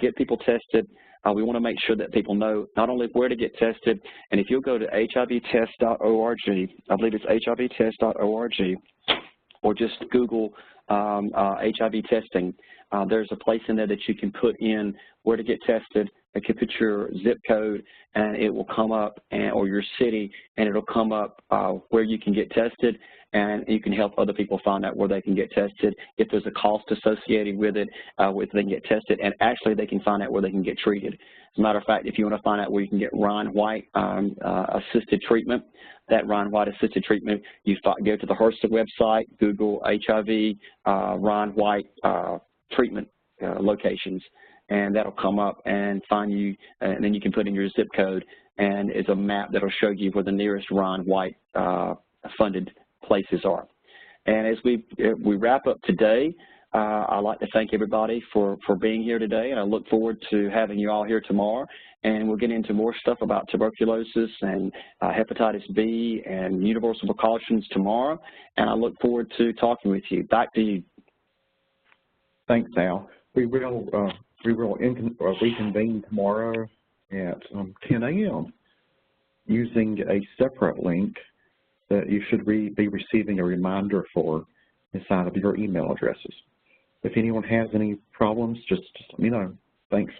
get people tested. We want to make sure that people know not only where to get tested, and if you'll go to hivtest.org, I believe it's hivtest.org, or just Google HIV testing, there's a place in there that you can put in where to get tested. You can put your zip code, and it will come up, or your city, and it'll come up where you can get tested, and you can help other people find out where they can get tested. If there's a cost associated with it, if they can get tested, and actually they can find out where they can get treated. As a matter of fact, if you want to find out where you can get Ryan White assisted treatment, that Ryan White assisted treatment, you go to the HRSA website, Google HIV Ryan White treatment locations, and that'll come up and find you, and then you can put in your zip code, and it's a map that'll show you where the nearest Ryan White funded places are. And as we wrap up today, I'd like to thank everybody for being here today, and I look forward to having you all here tomorrow. And we'll get into more stuff about tuberculosis and hepatitis B and universal precautions tomorrow. And I look forward to talking with you. Back to you. Thanks, Al. We will reconvene tomorrow at 10 a.m. using a separate link that you should be receiving a reminder for inside of your email addresses. If anyone has any problems, just let me know. Thanks.